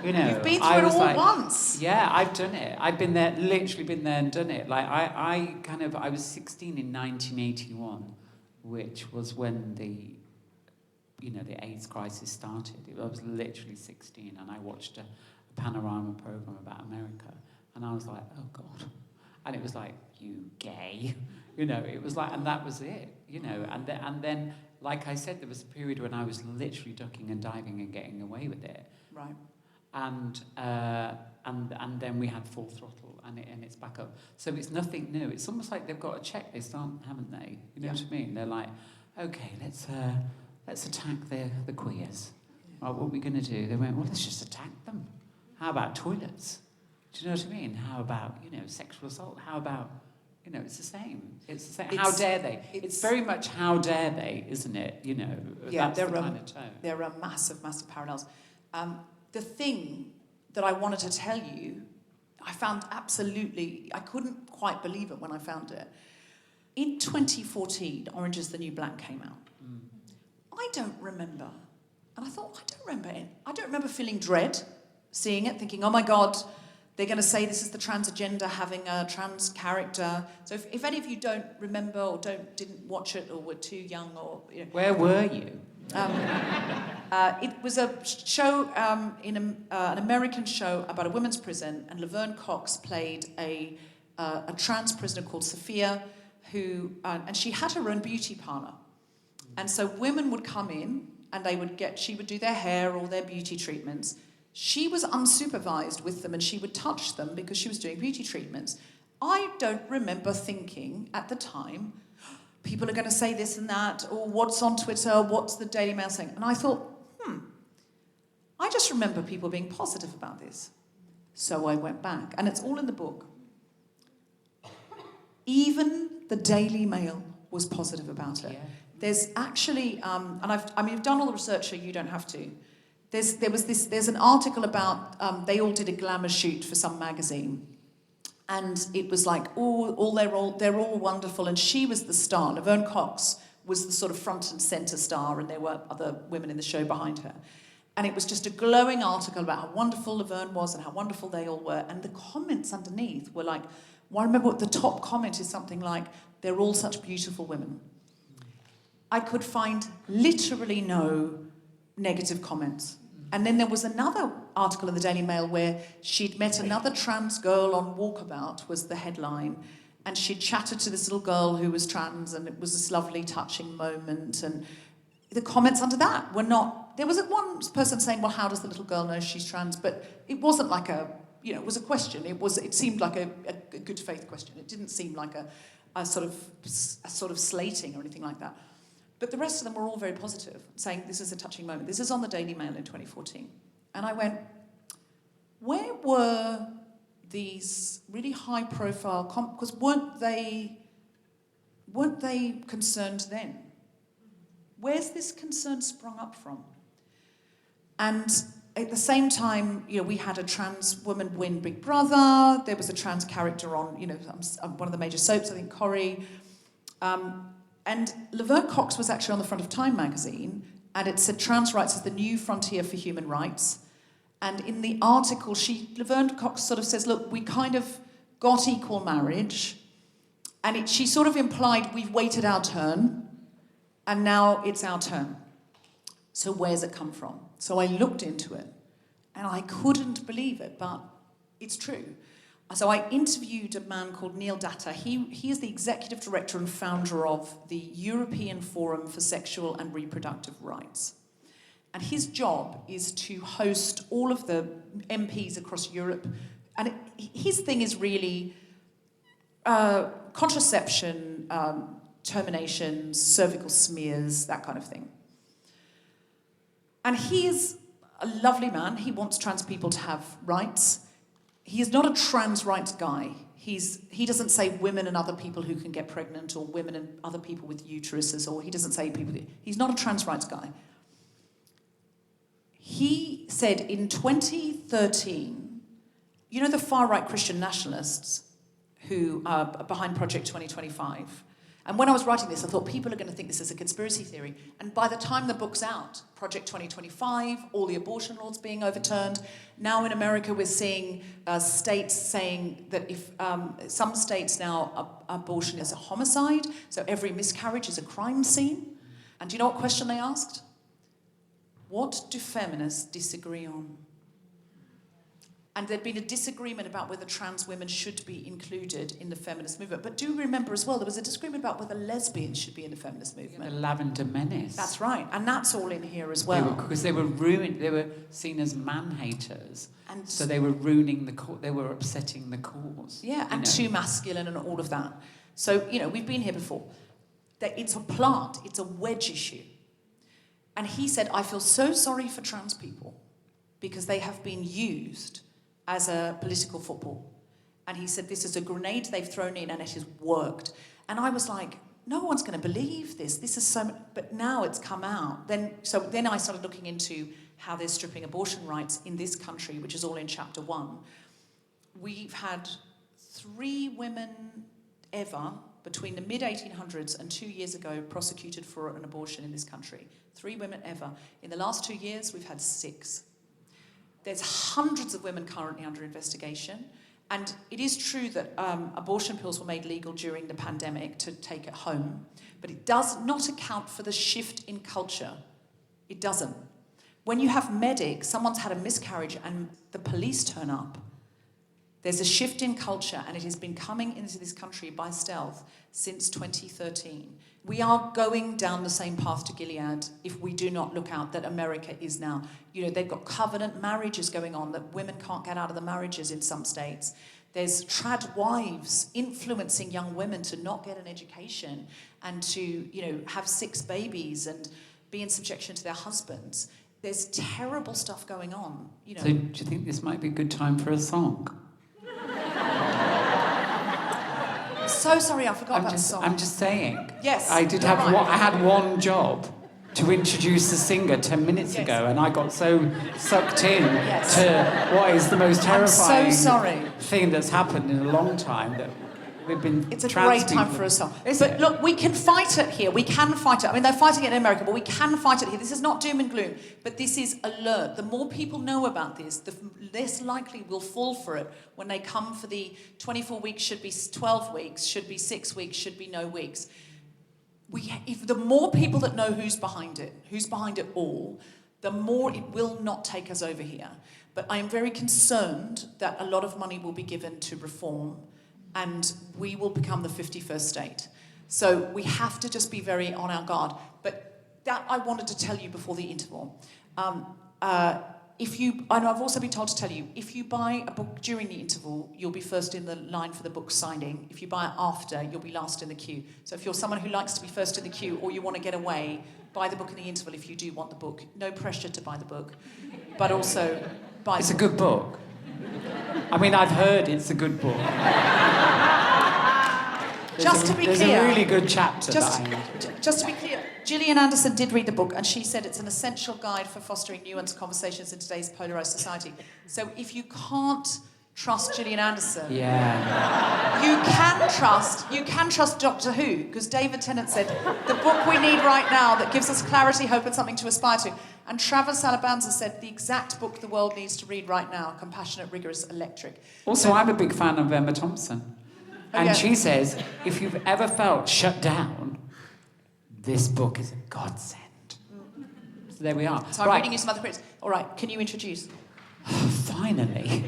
You know, you've been through it all once. Yeah, I've done it. I've been there, literally been there and done it. Like I was 16 in 1981, which was when the AIDS crisis started. I was literally 16, and I watched a panorama program about America, and I was like, oh God. And it was like, you gay. It was like, and that was it, and then, like I said, there was a period when I was literally ducking and diving and getting away with it. Right. And then we had Full Throttle, and it's back up. So it's nothing new. It's almost like they've got a checklist, haven't they? You know what I mean? They're like, okay, let's attack the queers. Right, what are we going to do? They went, well, let's just attack them. How about toilets? Do you know what I mean? How about, sexual assault? How about, it's the same. It's the same. How dare they? It's very much how dare they, isn't it? That's the kind of tone. There are massive, massive parallels. The thing that I wanted to tell you, I found I couldn't quite believe it when I found it. In 2014, Orange is the New Black came out. I don't remember. And I thought, I don't remember feeling dread, seeing it, thinking, oh my God, they're going to say this is the trans agenda, having a trans character. So if any of you don't remember or didn't watch it or were too young or... You know, where were you? It was a show, an American show about a women's prison, and Laverne Cox played a trans prisoner called Sophia, who, and she had her own beauty parlour. And so women would come in, and she would do their hair or their beauty treatments. She was unsupervised with them, and she would touch them because she was doing beauty treatments. I don't remember thinking at the time, people are going to say this and that, or what's on Twitter, what's the Daily Mail saying? And I thought, I just remember people being positive about this. So I went back, and it's all in the book. Even the Daily Mail was positive about it. Yeah. There's actually, and I've done all the research, so you don't have to. There's an article about they all did a glamour shoot for some magazine, and it was like they're all wonderful, and she was the star. Laverne Cox was the sort of front and centre star, and there were other women in the show behind her. And it was just a glowing article about how wonderful Laverne was and how wonderful they all were. And the comments underneath were like, well, I remember what the top comment is something like, they're all such beautiful women. I could find literally no negative comments. And then there was another article in the Daily Mail where she'd met another trans girl on Walkabout, was the headline, and she'd chatted to this little girl who was trans, and it was this lovely, touching moment. And the comments under that were not... There was one person saying, well, how does the little girl know she's trans? But it wasn't like it was a question. It seemed like a good faith question. It didn't seem like a sort of slating or anything like that. But the rest of them were all very positive, saying this is a touching moment. This is on the Daily Mail in 2014. And I went, where were these really high-profile... Because weren't they concerned then? Where's this concern sprung up from? And at the same time, we had a trans woman win Big Brother. There was a trans character on, one of the major soaps, I think, Corrie. And Laverne Cox was actually on the front of Time magazine, and it said trans rights is the new frontier for human rights. And in the article, Laverne Cox sort of says, look, we kind of got equal marriage, and she sort of implied we've waited our turn, and now it's our turn. So where's it come from? So I looked into it, and I couldn't believe it, but it's true. So I interviewed a man called Neil Datta. He is the executive director and founder of the European Forum for Sexual and Reproductive Rights. And his job is to host all of the MPs across Europe. And his thing is really contraception, terminations, cervical smears, that kind of thing. And he is a lovely man. He wants trans people to have rights. He is not a trans rights guy. He doesn't say women and other people who can get pregnant, or women and other people with uteruses, or he doesn't say people... He's not a trans rights guy. He said in 2013, the far-right Christian nationalists who are behind Project 2025... And when I was writing this, I thought people are going to think this is a conspiracy theory. And by the time the book's out, Project 2025, all the abortion laws being overturned. Now in America, we're seeing states saying that if some states now, abortion is a homicide, so every miscarriage is a crime scene. And do you know what question they asked? What do feminists disagree on? And there'd been a disagreement about whether trans women should be included in the feminist movement. But do remember as well, there was a disagreement about whether lesbians should be in the feminist movement. The Lavender Menace. That's right. And that's all in here as well. Because they were ruined. They were seen as man-haters. And so they were ruining the cause. They were upsetting the cause. Yeah, and too masculine and all of that. So, we've been here before. It's a plant. It's a wedge issue. And he said, I feel so sorry for trans people because they have been used as a political football. And he said, this is a grenade they've thrown in and it has worked. And I was like, no one's going to believe this. This is so... But now it's come out. Then I started looking into how they're stripping abortion rights in this country, which is all in Chapter 1. We've had 3 women ever, between the mid-1800s and 2 years ago, prosecuted for an abortion in this country. 3 women ever. In the last 2 years, we've had 6. There's hundreds of women currently under investigation. And it is true that abortion pills were made legal during the pandemic to take at home, but it does not account for the shift in culture. It doesn't. When you have medics, someone's had a miscarriage and the police turn up, there's a shift in culture, and it has been coming into this country by stealth since 2013. We are going down the same path to Gilead if we do not look out that America is now. You know, they've got covenant marriages going on, that women can't get out of the marriages in some states. There's trad wives influencing young women to not get an education and to, you know, have 6 babies and be in subjection to their husbands. There's terrible stuff going on, you know. So do you think this might be a good time for a song? So sorry, I forgot about the song. I'm just saying. Yes. I had one job to introduce the singer 10 minutes ago, and I got so sucked in to what is the most terrifying thing that's happened in a long time that we've been. It's a great time for a song. But look, we can fight it here. We can fight it. I mean, they're fighting it in America, but we can fight it here. This is not doom and gloom, but this is alert. The more people know about this, the less likely we'll fall for it when they come for the 24 weeks, should be 12 weeks, should be 6 weeks, should be no weeks. If the more people that know who's behind it all, the more it will not take us over here. But I am very concerned that a lot of money will be given to reform, and we will become the 51st state. So we have to just be very on our guard. But that I wanted to tell you before the interval. I know I've also been told to tell you, if you buy a book during the interval, you'll be first in the line for the book signing. If you buy it after, you'll be last in the queue. So if you're someone who likes to be first in the queue, or you want to get away, buy the book in the interval if you do want the book. No pressure to buy the book, but also buy It's a good book. I mean, I've heard it's a good book. Just to be clear, there's a really good chapter just to be clear, Gillian Anderson did read the book, and she said it's an essential guide for fostering nuanced conversations in today's polarised society. So if you can't trust Gillian Anderson, you can trust Doctor Who, because David Tennant said, the book we need right now that gives us clarity, hope, and something to aspire to. And Travis Salabanza said, the exact book the world needs to read right now, compassionate, rigorous, electric. Also, I'm a big fan of Emma Thompson. And she says, if you've ever felt shut down, this book is a godsend. So there we are. So I'm reading you some other critics. All right, can you introduce? Finally.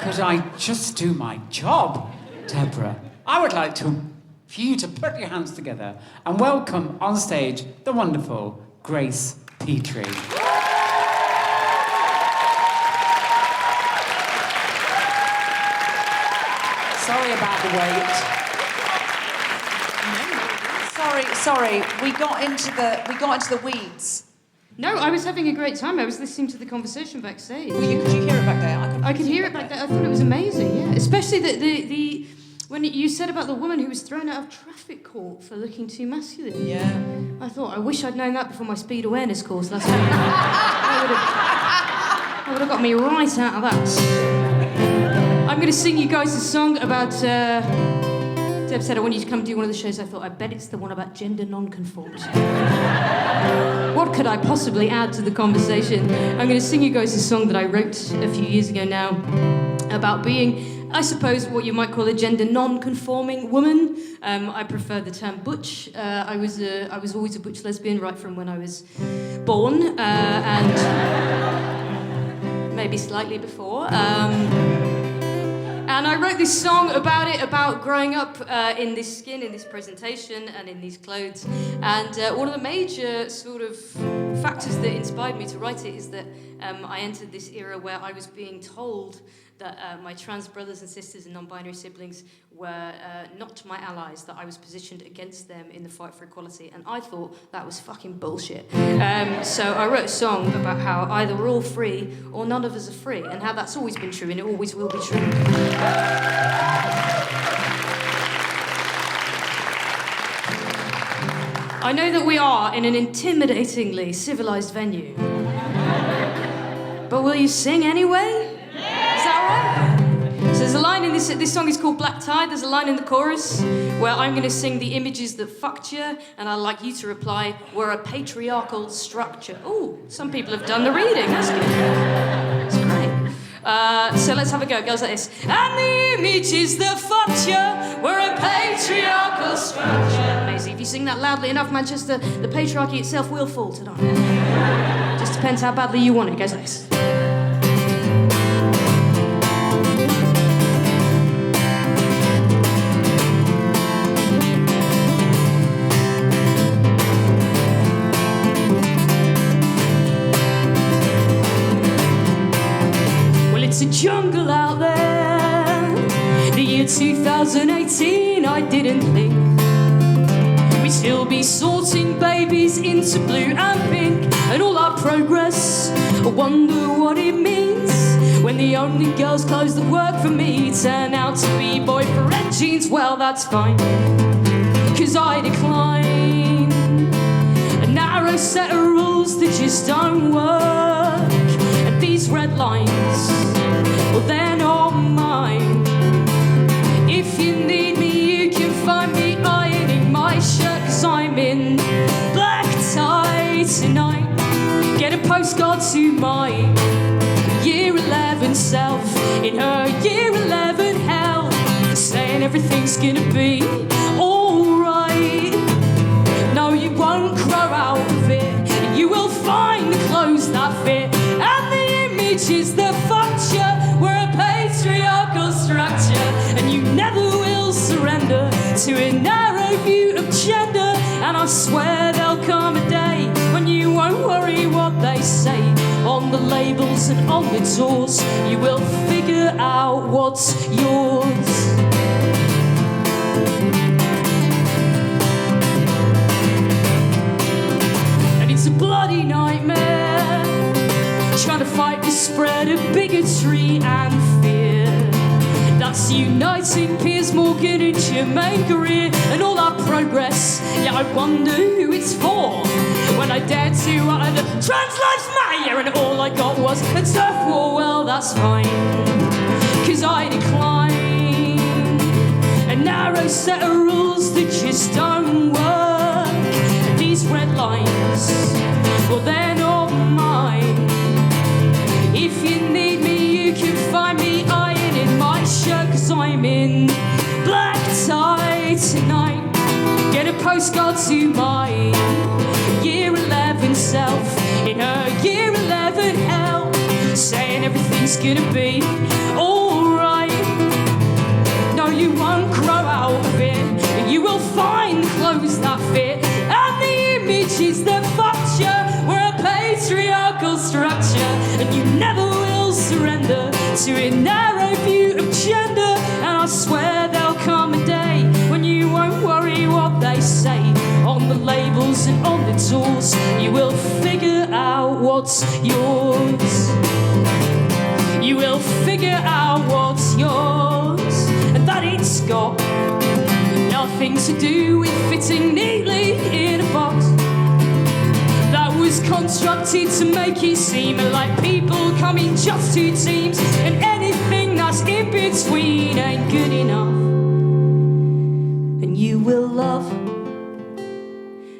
Could I just do my job, Deborah? I would like for you to put your hands together and welcome on stage the wonderful Grace Petrie. Sorry about the wait. Sorry. We got into the weeds. No, I was having a great time. I was listening to the conversation backstage. Could you hear it back there? I could hear it back there. I thought it was amazing. Yeah, especially the when you said about the woman who was thrown out of traffic court for looking too masculine. Yeah. I thought, I wish I'd known that before my speed awareness course last week. That would have got me right out of that. I'm going to sing you guys a song about... Deb said, I want you to come do one of the shows. I thought, I bet it's the one about gender nonconformity. What could I possibly add to the conversation? I'm going to sing you guys a song that I wrote a few years ago now about being, I suppose, what you might call a gender non-conforming woman. I prefer the term butch. I was always a butch lesbian right from when I was born, and maybe slightly before. And I wrote this song about growing up in this skin, in this presentation, and in these clothes. And one of the major sort of factors that inspired me to write it is that I entered this era where I was being told that my trans brothers and sisters and non-binary siblings were not my allies, that I was positioned against them in the fight for equality, and I thought that was fucking bullshit. So I wrote a song about how either we're all free or none of us are free, and how that's always been true and it always will be true. I know that we are in an intimidatingly civilised venue. but will you sing anyway? Is that right? So there's a line in this song is called Black Tide. There's a line in the chorus where I'm going to sing the images that fucked you, and I'd like you to reply, we're a patriarchal structure. Oh, some people have done the reading. That's good. That's great. So let's have a go. It goes like this. And the images that fucked you were a patriarchal structure. Amazing. If you sing that loudly enough, Manchester, the patriarchy itself will fall tonight. Just depends how badly you want it. It goes like this. It's a jungle out there. The year 2018, I didn't think we'd still be sorting babies into blue and pink. And all our progress, I wonder what it means when the only girls' clothes that work for me turn out to be boyfriend jeans. Well, that's fine, 'cause I decline a narrow set of rules that just don't work. And these red lines, well, they're not mine. If you need me, you can find me ironing my shirt, 'cause I'm in black tie tonight. Get a postcard to my year 11 self in her year 11 hell, saying everything's gonna be alright. No, you won't grow out of it. You will find the clothes that fit, and the images that fucked you were a patriarchal structure. And you never will surrender to a narrow view of gender. And I swear there'll come a day when you won't worry what they say on the labels and on the doors. You will figure out what's yours. And it's a bloody nightmare, trying to fight the spread of bigotry and fear that's uniting Piers Morgan and Jermaine Greer. And all our progress, yeah, I wonder who it's for. When I dared to utter the trans lives matter, and all I got was a turf war. Well, that's fine, 'cause I decline a narrow set of rules that just don't work. And these red lines, well, they're not mine. If you need me, you can find me ironing my shirt, 'cause I'm in black tie tonight. Get a postcard to my year 11 self in her year 11 hell, saying everything's gonna be alright. No, you won't grow out of it. You will find clothes that fit, and the images that fucked you were a patriarchal structure. And you never will surrender to a narrow view of gender. And I swear there'll come a day when you won't worry what they say on the labels and on the doors. You will figure out what's yours. You will figure out what's yours, and that it's got nothing to do with fitting neatly in a box that was constructed to make it seem like people come in just two teams, and anything that's in between ain't good enough. And you will love,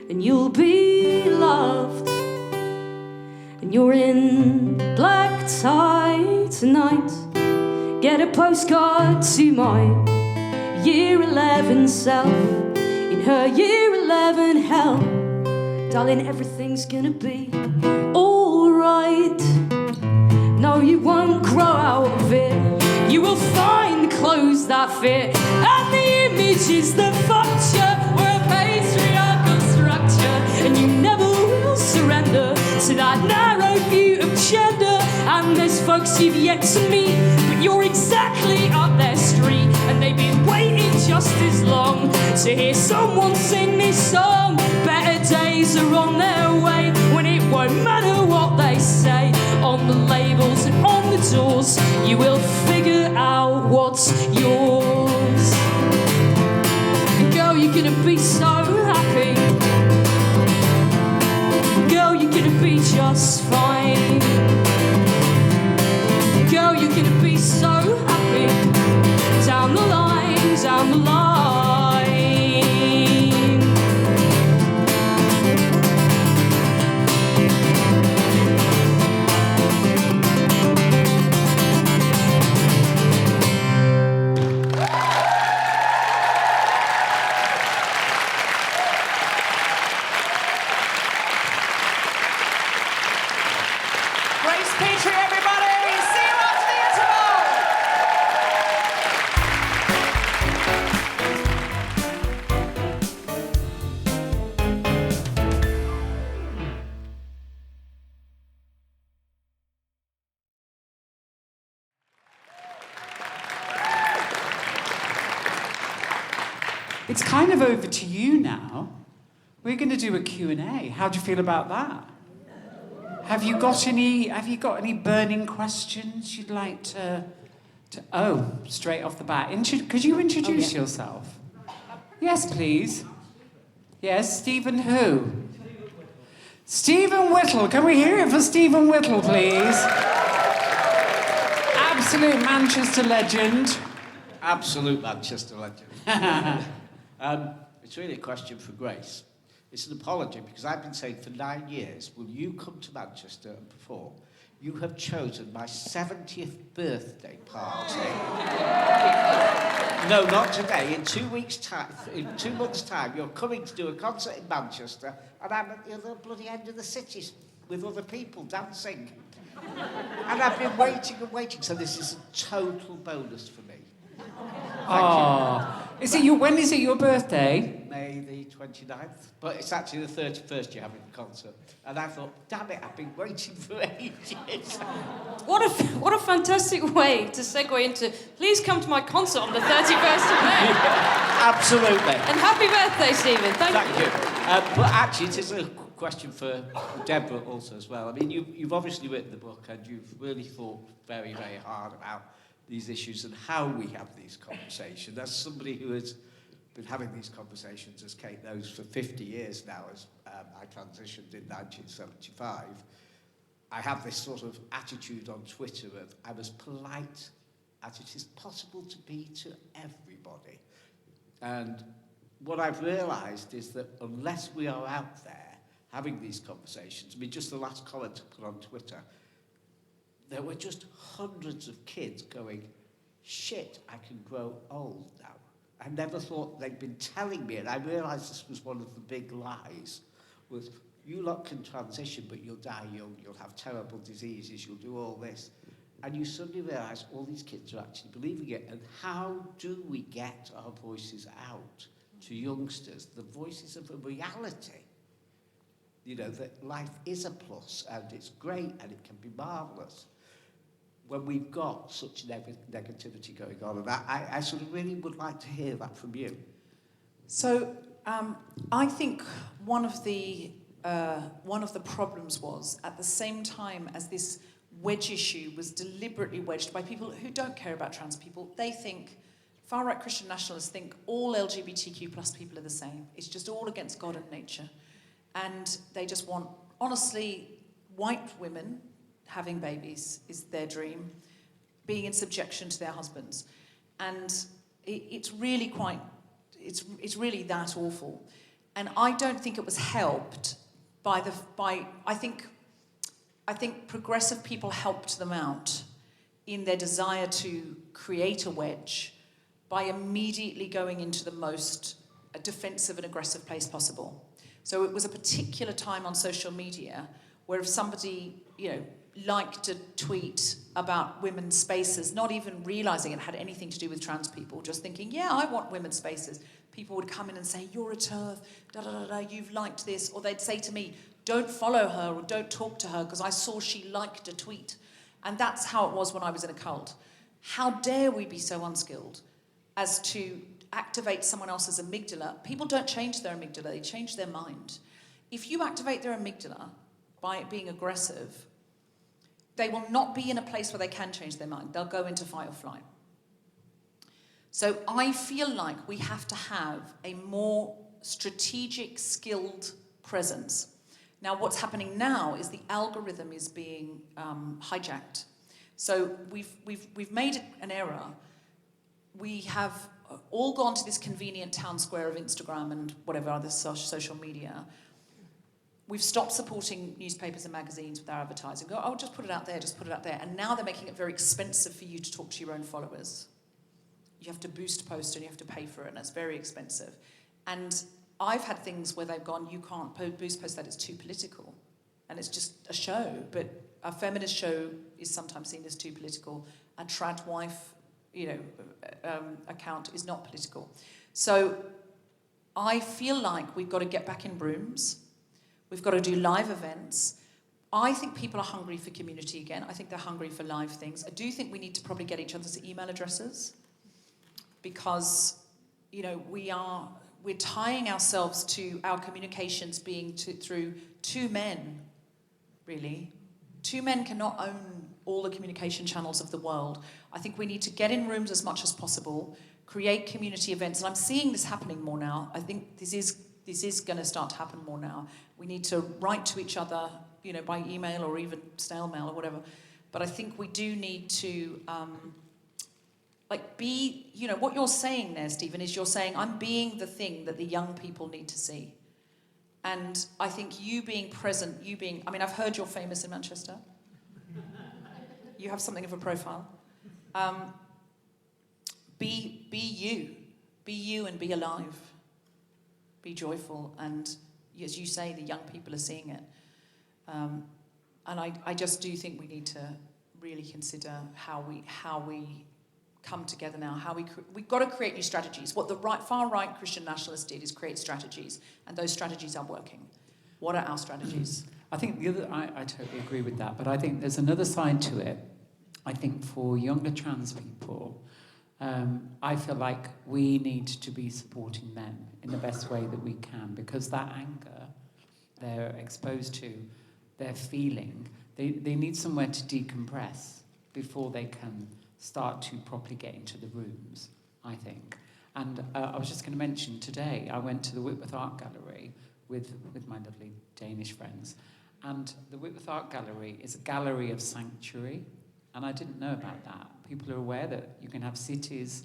and you'll be loved, and you're in black tie tonight. Get a postcard to my year 11 self in her year 11 hell. Darling, everything's gonna be alright. No, you won't grow out of it. You will find the clothes that fit, and the images that fucked you were a patriarchal structure. And you never will surrender to that narrow view of gender. And there's folks you've yet to meet, but you're exactly up their street, and they've been waiting just as long to hear someone sing this song. Better days are on their way, when it won't matter what they say on the labels and on the doors. You will figure out what's yours. Girl, you're gonna be so happy. Girl, you're gonna be just fine. it's kind of over to you now. We're going to do a Q&A. How do you feel about that? Have you got any burning questions you'd like to straight off the bat. Could you introduce yourself? Yes, please. Yes, Stephen who? Stephen Whittle. Can we hear it for Stephen Whittle, please? Absolute Manchester legend. Absolute Manchester legend. It's really a question for Grace. It's an apology because I've been saying for 9 years, will you come to Manchester and perform? You have chosen my 70th birthday party. No, not today. In 2 weeks' time, in 2 months' time, you're coming to do a concert in Manchester, and I'm at the other bloody end of the city with other people dancing. And I've been waiting and waiting, so this is a total bonus for me. Oh, when is it your birthday? May the 29th, but it's actually the 31st you're having the concert. And I thought, damn it, I've been waiting for ages. What a fantastic way to segue into, please come to my concert on the 31st of May. Absolutely. And happy birthday, Stephen. Thank you. But actually, it is a question for Deborah also as well. I mean, you've obviously written the book and you've really thought very, very hard about these issues and how we have these conversations. As somebody who has been having these conversations, as Kate knows, for 50 years now, as I transitioned in 1975, I have this sort of attitude on Twitter of I'm as polite as it is possible to be to everybody. And what I've realised is that unless we are out there having these conversations, I mean, just the last comment I put on Twitter, there were just hundreds of kids going, shit, I can grow old now. I never thought they'd been telling me, and I realised this was one of the big lies, was you lot can transition, but you'll die young, you'll have terrible diseases, you'll do all this. And you suddenly realise all these kids are actually believing it. And how do we get our voices out to youngsters, the voices of a reality? You know, that life is a plus, and it's great, and it can be marvellous. When we've got such negativity going on, and I sort of really would like to hear that from you. So I think one of the problems was at the same time as this wedge issue was deliberately wedged by people who don't care about trans people. They think, far-right Christian nationalists think all LGBTQ plus people are the same. It's just all against God and nature. And they just want, honestly, white women having babies is their dream, being in subjection to their husbands. And it's really it's really that awful. And I don't think it was helped by I think progressive people helped them out in their desire to create a wedge by immediately going into the most defensive and aggressive place possible. So it was a particular time on social media where if somebody, liked a tweet about women's spaces, not even realising it had anything to do with trans people, just thinking, yeah, I want women's spaces, people would come in and say, you're a turf, you've liked this, or they'd say to me, don't follow her or don't talk to her because I saw she liked a tweet. And that's how it was when I was in a cult. How dare we be so unskilled as to activate someone else's amygdala? People don't change their amygdala, they change their mind. If you activate their amygdala by being aggressive, they will not be in a place where they can change their mind. They'll go into fight or flight. So I feel like we have to have a more strategic, skilled presence. Now, what's happening now is the algorithm is being hijacked. So we've made an error. We have all gone to this convenient town square of Instagram and whatever other social media. We've stopped supporting newspapers and magazines with our advertising. Go, oh, just put it out there, just put it out there. And now they're making it very expensive for you to talk to your own followers. You have to boost post and you have to pay for it, and it's very expensive. And I've had things where they've gone, you can't boost post that, it's too political. And it's just a show, but a feminist show is sometimes seen as too political. A trad wife, account is not political. So I feel like we've got to get back in rooms. We've got to do live events. I think people are hungry for community again. I think they're hungry for live things. I do think we need to probably get each other's email addresses because we're tying ourselves to our communications being through two men, really. Two men cannot own all the communication channels of the world. I think we need to get in rooms as much as possible, create community events, and I'm seeing this happening more now. I think this is going to start to happen more now. We need to write to each other, by email or even snail mail or whatever. But I think we do need to, what you're saying there, Stephen, is you're saying, I'm being the thing that the young people need to see. And I think you being present, I've heard you're famous in Manchester. You have something of a profile. Be you. Be you and be alive. Be joyful. And as you say, the young people are seeing it. And I just do think we need to really consider how we come together now. We've got to create new strategies. What the far-right Christian nationalists did is create strategies, and those strategies are working. What are our strategies? I think I totally agree with that, but I think there's another side to it. I think for younger trans people, I feel like we need to be supporting them in the best way that we can, because that anger they're exposed to, they're feeling, they need somewhere to decompress before they can start to properly get into the rooms, I think. And I was just going to mention today, I went to the Whitworth Art Gallery with my lovely Danish friends. And the Whitworth Art Gallery is a gallery of sanctuary. And I didn't know about that. People are aware that you can have cities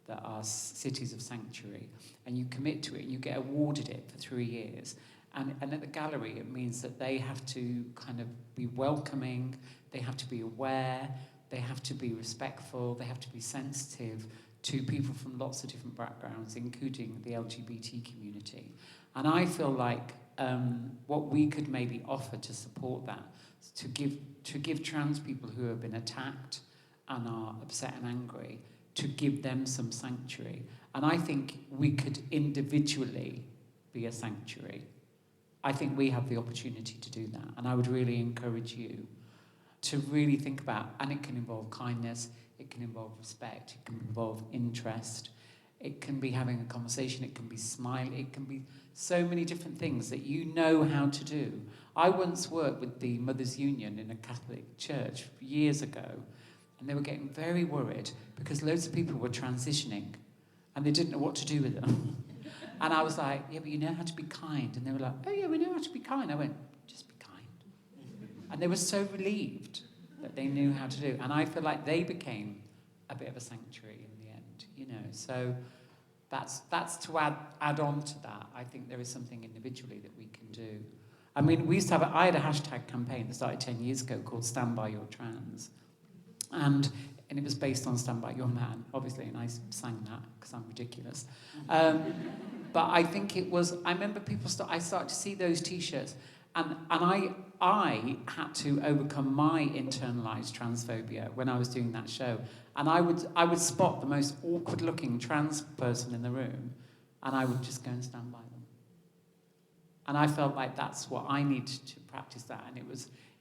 that are cities of sanctuary, and you commit to it, and you get awarded it for 3 years. And at the gallery, it means that they have to kind of be welcoming, they have to be aware, they have to be respectful, they have to be sensitive to people from lots of different backgrounds, including the LGBT community. And I feel like what we could maybe offer to support that, to give trans people who have been attacked and are upset and angry, to give them some sanctuary. And I think we could individually be a sanctuary. I think we have the opportunity to do that. And I would really encourage you to really think about, and it can involve kindness, it can involve respect, it can involve interest, it can be having a conversation, it can be smiling, it can be so many different things that you know how to do. I once worked with the Mothers Union in a Catholic church years ago, and they were getting very worried because loads of people were transitioning and they didn't know what to do with them. And I was like, yeah, but you know how to be kind. And they were like, oh yeah, we know how to be kind. I went, just be kind. And they were so relieved that they knew how to do. And I feel like they became a bit of a sanctuary in the end, you know. So that's to add on to that. I think there is something individually that we can do. I mean, I had a hashtag campaign that started 10 years ago called Stand By Your Trans. And it was based on Stand By Your Man, obviously, and I sang that because I'm ridiculous. But I think it was, I remember I started to see those T-shirts, and I had to overcome my internalized transphobia when I was doing that show. And I would spot the most awkward-looking trans person in the room, and I would just go and stand by them. And I felt like that's what I need to practice that, and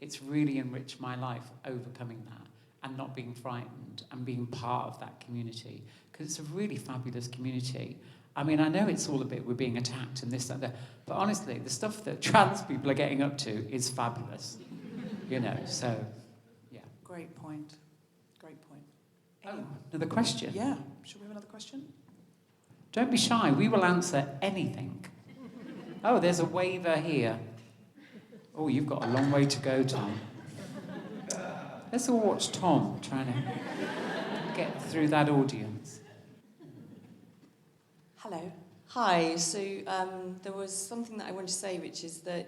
it's really enriched my life overcoming that and not being frightened and being part of that community, because it's a really fabulous community. I mean, I know it's all a bit, we're being attacked and this and that, but honestly, the stuff that trans people are getting up to is fabulous, you know, so, yeah. Great point. Great point. Oh, another question? Yeah. Should we have another question? Don't be shy, we will answer anything. Oh, there's a waiver here. Oh, you've got a long way to go, Tom. Let's all watch Tom trying to get through that audience. Hello. Hi. So there was something that I wanted to say, which is that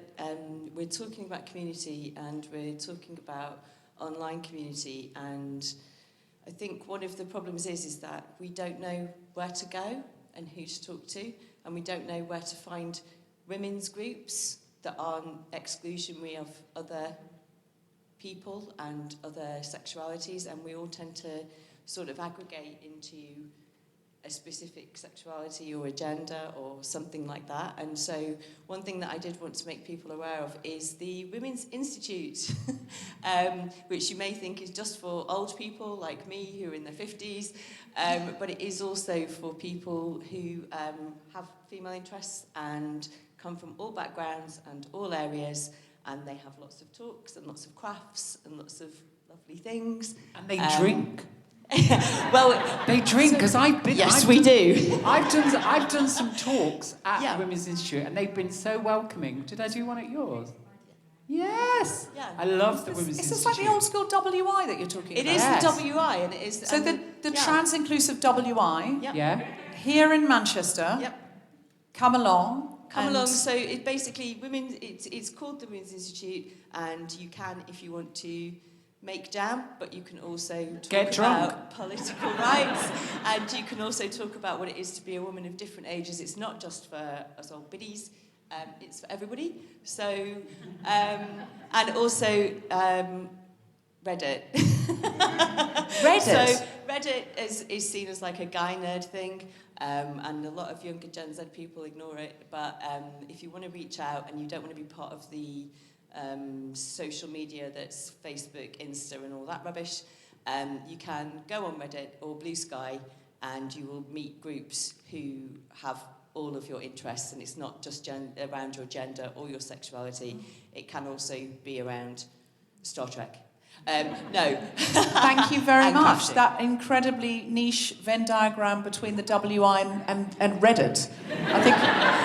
we're talking about community and we're talking about online community, and I think one of the problems is that we don't know where to go and who to talk to, and we don't know where to find women's groups that aren't exclusionary of other people and other sexualities, and we all tend to sort of aggregate into a specific sexuality or a gender or something like that. And so one thing that I did want to make people aware of is the Women's Institute, which you may think is just for old people like me who are in their 50s, but it is also for people who have female interests and come from all backgrounds and all areas, and they have lots of talks and lots of crafts and lots of lovely things. And they drink. Well, They drink, because I've been... yes, we do. I've done some talks at Yeah. Women's Institute, and they've been so welcoming. Did I do one at yours? Yes. Yeah. I love the Women's Is Institute. this like the old school WI that you're talking It about? is Yes. the WI, and it is... So and the yeah. trans-inclusive WI, Yep. Yeah? here in Manchester, Yep. come along. Come and- along. So it basically it's called the Women's Institute, and you can, if you want to, make jam, but you can also talk Get drunk. about political rights, and you can also talk about what it is to be a woman of different ages. It's not just for us old biddies, it's for everybody. So, and also Reddit. Reddit? So Reddit is seen as like a guy nerd thing, and a lot of younger Gen Z people ignore it. But if you want to reach out and you don't want to be part of the social media that's Facebook, Insta, and all that rubbish, you can go on Reddit or Blue Sky, and you will meet groups who have all of your interests, and it's not just around your gender or your sexuality. It can also be around Star Trek. No. Thank you very And much. crafting. That incredibly niche Venn diagram between the WI and Reddit. I think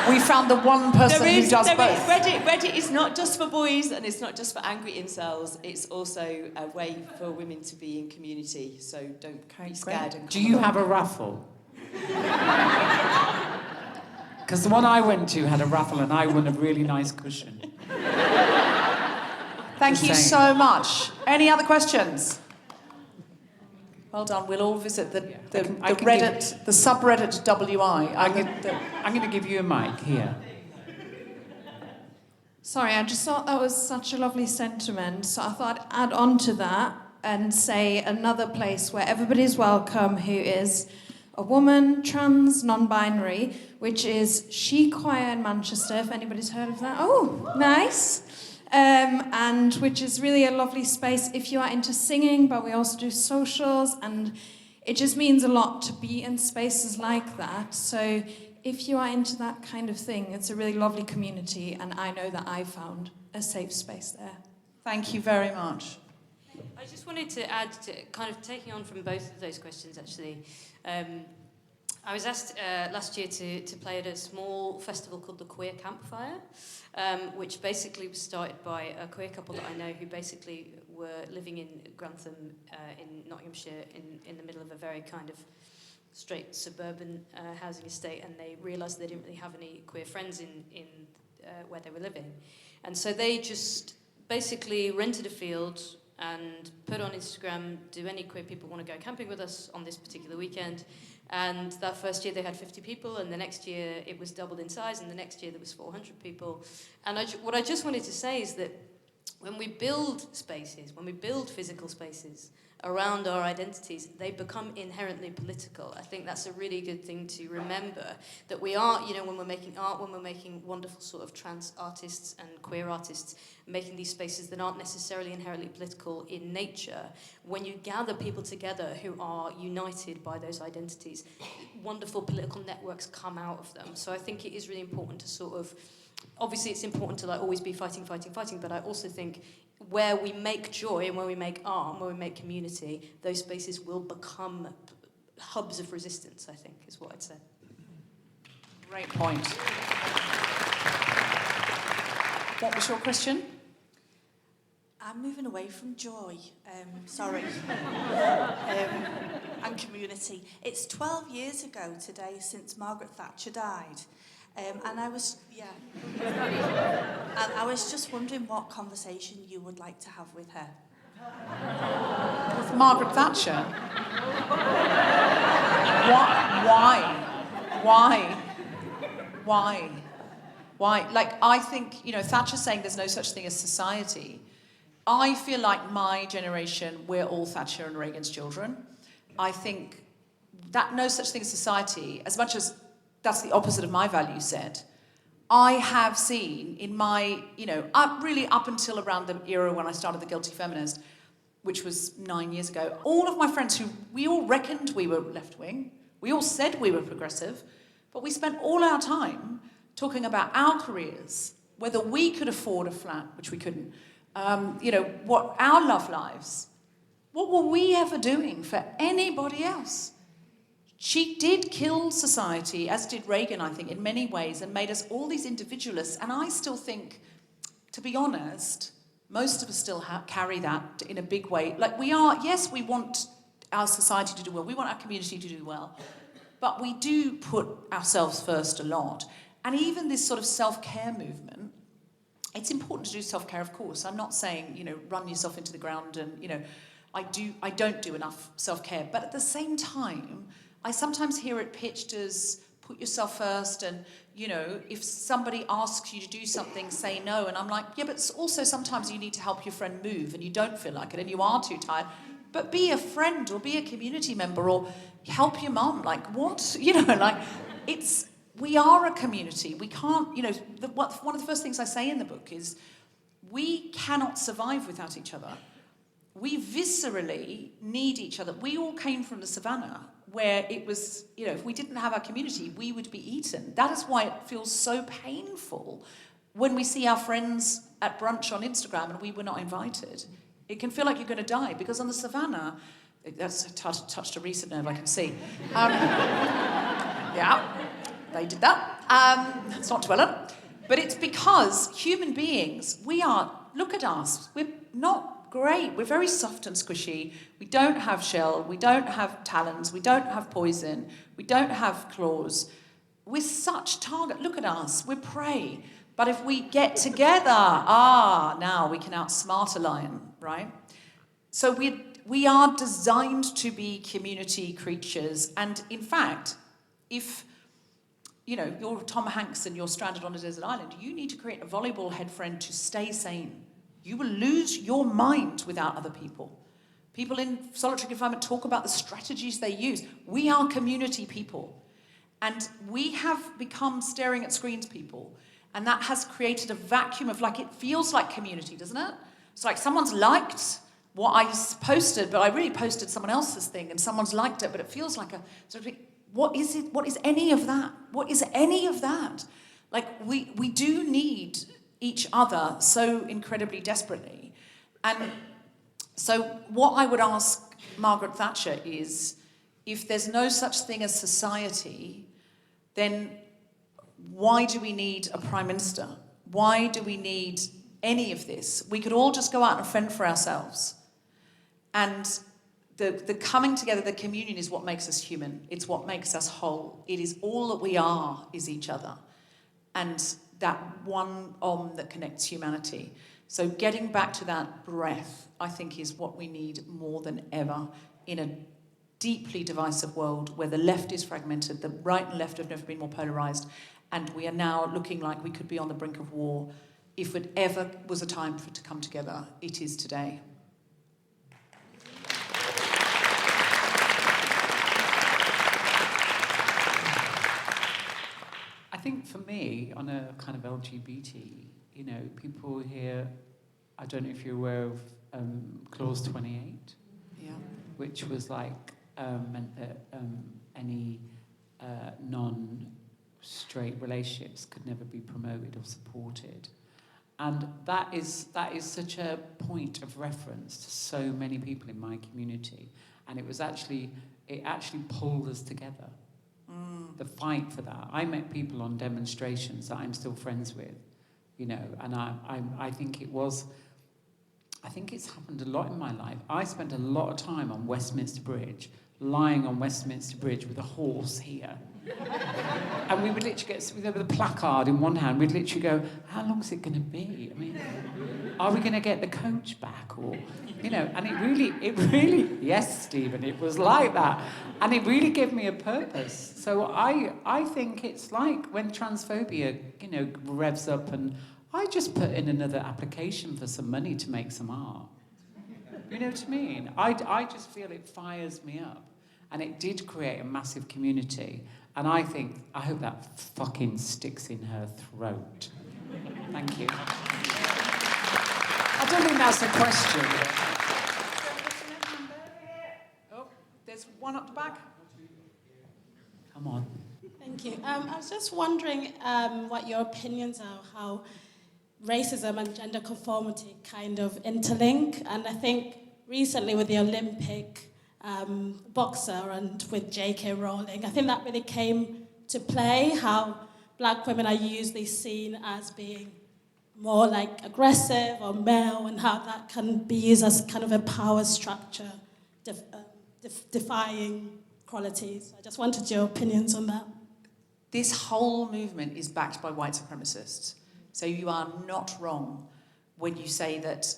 we found the one person who does both. Reddit is not just for boys, and it's not just for angry incels. It's also a way for women to be in community. So don't Okay, be scared. great. And Do you have a raffle? Because the one I went to had a raffle, and I won a really nice cushion. Thank you Just so much. Any other questions? Well done. We'll all visit the I can Reddit, the subreddit WI. I'm going to give you a mic here. Sorry, I just thought that was such a lovely sentiment, so I thought I'd add on to that and say another place where everybody's welcome who is a woman, trans, non-binary, which is She Choir in Manchester, if anybody's heard of that. Oh, nice. And which is really a lovely space if you are into singing, but we also do socials, and it just means a lot to be in spaces like that. So if you are into that kind of thing, it's a really lovely community, and I know that I found a safe space there. Thank you very much. I just wanted to add, to kind of taking on from both of those questions, actually. I was asked last year to play at a small festival called the Queer Campfire, which basically was started by a queer couple that I know who basically were living in Grantham in Nottinghamshire in the middle of a very kind of straight suburban housing estate, and they realised they didn't really have any queer friends in where they were living. And so they just basically rented a field and put on Instagram, do any queer people want to go camping with us on this particular weekend? And that first year they had 50 people, and the next year it was doubled in size, and the next year there was 400 people. And what I just wanted to say is that when we build spaces, when we build physical spaces around our identities, they become inherently political. I think that's a really good thing to remember, that we are, when we're making art, when we're making wonderful sort of trans artists and queer artists, making these spaces that aren't necessarily inherently political in nature, when you gather people together who are united by those identities, wonderful political networks come out of them. So I think it is really important to sort of, obviously it's important to always be fighting, but I also think where we make joy and where we make art and where we make community, those spaces will become hubs of resistance, I think, is what I'd say. Great point. What was your question? I'm moving away from joy, and community. It's 12 years ago today since Margaret Thatcher died. And I was just wondering what conversation you would like to have with her. With Margaret Thatcher? Why? Like, I think, Thatcher's saying there's no such thing as society. I feel like my generation, we're all Thatcher and Reagan's children. I think that no such thing as society, as much as that's the opposite of my value set, I have seen in my, really up until around the era when I started the Guilty Feminist, which was 9 years ago, all of my friends we all reckoned we were left-wing, we all said we were progressive, but we spent all our time talking about our careers, whether we could afford a flat, which we couldn't, what our love lives. What were we ever doing for anybody else? She did kill society, as did Reagan, I think, in many ways, and made us all these individualists. And I still think, to be honest, most of us still carry that in a big way. Like we want our society to do well. We want our community to do well. But we do put ourselves first a lot. And even this sort of self-care movement, it's important to do self-care, of course. I'm not saying, run yourself into the ground and, I don't do enough self-care. But at the same time, I sometimes hear it pitched as put yourself first and, if somebody asks you to do something, say no. And I'm like, yeah, but also sometimes you need to help your friend move and you don't feel like it and you are too tired. But be a friend or be a community member or help your mum. Like, what? We are a community. We can't, one of the first things I say in the book is we cannot survive without each other. We viscerally need each other. We all came from the savannah where it was, if we didn't have our community, we would be eaten. That is why it feels so painful when we see our friends at brunch on Instagram and we were not invited. It can feel like you're going to die because on the savannah, that's touched a recent nerve, I can see. Yeah, they did that. Let's not dwell on it. But it's because human beings, look at us, we're not great. We're very soft and squishy. We don't have shell. We don't have talons. We don't have poison. We don't have claws. We're such target. Look at us. We're prey. But if we get together, now we can outsmart a lion, right? So we are designed to be community creatures. And in fact, if you're Tom Hanks and you're stranded on a desert island, you need to create a volleyball head friend to stay sane. You will lose your mind without other people. People in solitary confinement talk about the strategies they use. We are community people. And we have become staring at screens people. And that has created a vacuum of it feels like community, doesn't it? It's like someone's liked what I posted, but I really posted someone else's thing and someone's liked it, but it feels like what is it? What is any of that? What is any of that? We do need each other so incredibly desperately. And so what I would ask Margaret Thatcher is, if there's no such thing as society, then why do we need a prime minister? Why do we need any of this? We could all just go out and fend for ourselves. And the coming together, the communion is what makes us human. It's what makes us whole. It is all that we are is each other. And that one that connects humanity. So getting back to that breath, I think, is what we need more than ever in a deeply divisive world where the left is fragmented, the right and left have never been more polarised, and we are now looking like we could be on the brink of war. If it ever was a time for it to come together, it is today. I think for me, on a kind of LGBT, people here, I don't know if you're aware of Clause 28, which was meant that any non-straight relationships could never be promoted or supported. And that is such a point of reference to so many people in my community. And it actually pulled us together. The fight for that. I met people on demonstrations that I'm still friends with, and I think it's happened a lot in my life. I spent a lot of time on Westminster Bridge, lying on Westminster Bridge with a horse here. And we would literally with a placard in one hand, we'd literally go, how long is it going to be? I mean, are we going to get the coach back? Or, and it really, yes, Stephen, it was like that. And it really gave me a purpose. So I think it's like when transphobia, revs up and I just put in another application for some money to make some art. You know what I mean? I just feel it fires me up. And it did create a massive community. And I hope that fucking sticks in her throat. Thank you. I don't think that's a question. Oh, there's one up the back. Come on. Thank you. I was just wondering what your opinions are, how racism and gender conformity kind of interlink. And I think recently with the Olympic boxer and with J.K. Rowling, I think that really came to play, how black women are usually seen as being more like aggressive or male, and how that can be used as kind of a power structure, defying qualities. I just wanted your opinions on that. This whole movement is backed by white supremacists. So you are not wrong when you say that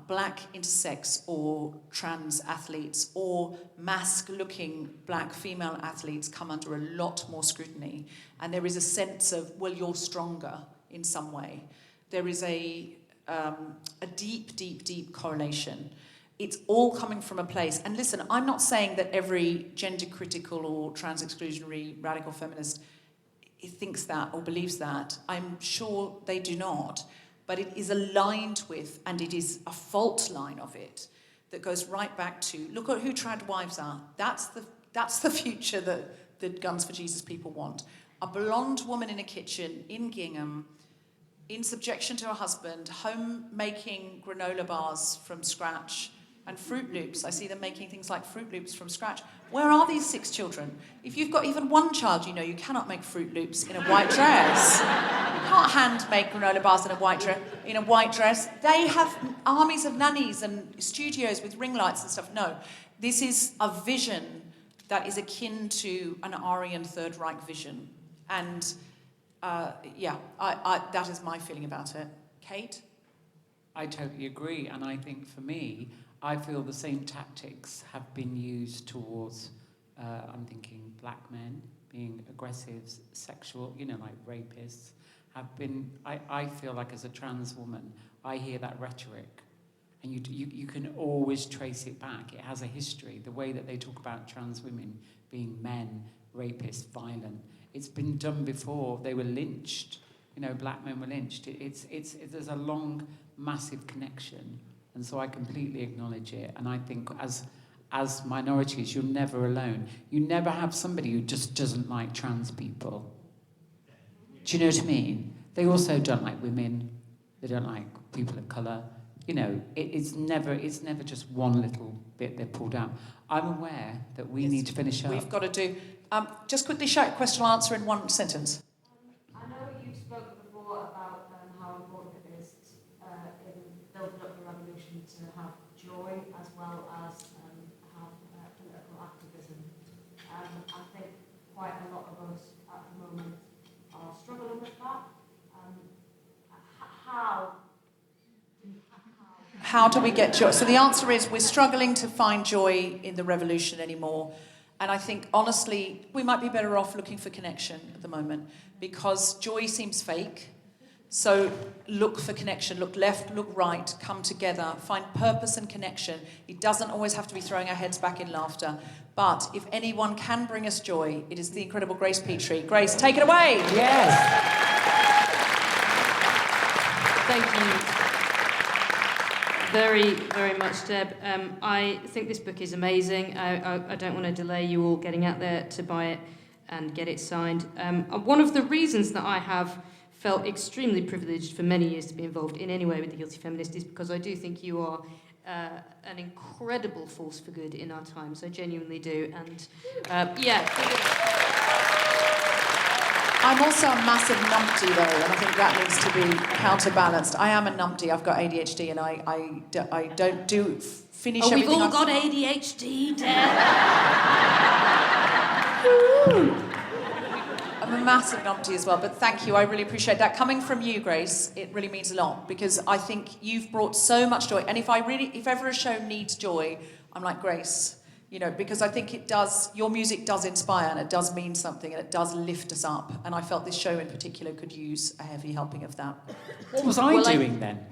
black intersex or trans athletes or masc-looking black female athletes come under a lot more scrutiny. And there is a sense of, well, you're stronger in some way. There is a deep, deep, deep correlation. It's all coming from a place. And listen, I'm not saying that every gender-critical or trans-exclusionary radical feminist thinks that or believes that. I'm sure they do not. But it is aligned with, and it is a fault line of it, that goes right back to, look at who trad wives are. That's the future that the Guns for Jesus people want. A blonde woman in a kitchen, in gingham, in subjection to her husband, home making granola bars from scratch, and Fruit Loops. I see them making things like Fruit Loops from scratch. Where are these 6 children? If you've got even one child, you know you cannot make Fruit Loops in a white dress. You can't hand make granola bars in a white dress. They have armies of nannies and studios with ring lights and stuff. No, this is a vision that is akin to an Aryan Third Reich vision. And that is my feeling about it. Kate? I totally agree. And I think for me, I feel the same tactics have been used towards, I'm thinking black men being aggressive, sexual, like rapists, have been, I feel like as a trans woman, I hear that rhetoric. And you can always trace it back. It has a history. The way that they talk about trans women being men, rapists, violent. It's been done before. They were lynched. Black men were lynched. There's a long, massive connection. And so I completely acknowledge it. And I think as minorities, you're never alone. You never have somebody who just doesn't like trans people. Do you know what I mean? They also don't like women. They don't like people of colour. It's never just one little bit they're pulled out. I'm aware that we need to finish up. We've got to do... just quickly shout question and answer in one sentence. I know you've spoken before about how important it is in building up the revolution to have joy as well as have political activism. I think quite a lot of us at the moment are struggling with that. How do we get joy? So the answer is we're struggling to find joy in the revolution anymore. And I think, honestly, we might be better off looking for connection at the moment because joy seems fake. So look for connection. Look left, look right, come together, find purpose and connection. It doesn't always have to be throwing our heads back in laughter. But if anyone can bring us joy, it is the incredible Grace Petrie. Grace, take it away. Yes. Thank you very, very much, Deb. I think this book is amazing. I don't want to delay you all getting out there to buy it and get it signed. One of the reasons that I have felt extremely privileged for many years to be involved in any way with the Guilty Feminist is because I do think you are an incredible force for good in our times. I genuinely do. And I'm also a massive numpty, though, and I think that needs to be counterbalanced. I am a numpty. I've got ADHD, and I don't finish everything. We've all got ADHD, Deb. I'm a massive numpty as well, but thank you. I really appreciate that. Coming from you, Grace, it really means a lot, because I think you've brought so much joy. And if ever a show needs joy, I'm like, Grace, because I think it does, your music does inspire and it does mean something and it does lift us up. And I felt this show in particular could use a heavy helping of that. What was I doing then?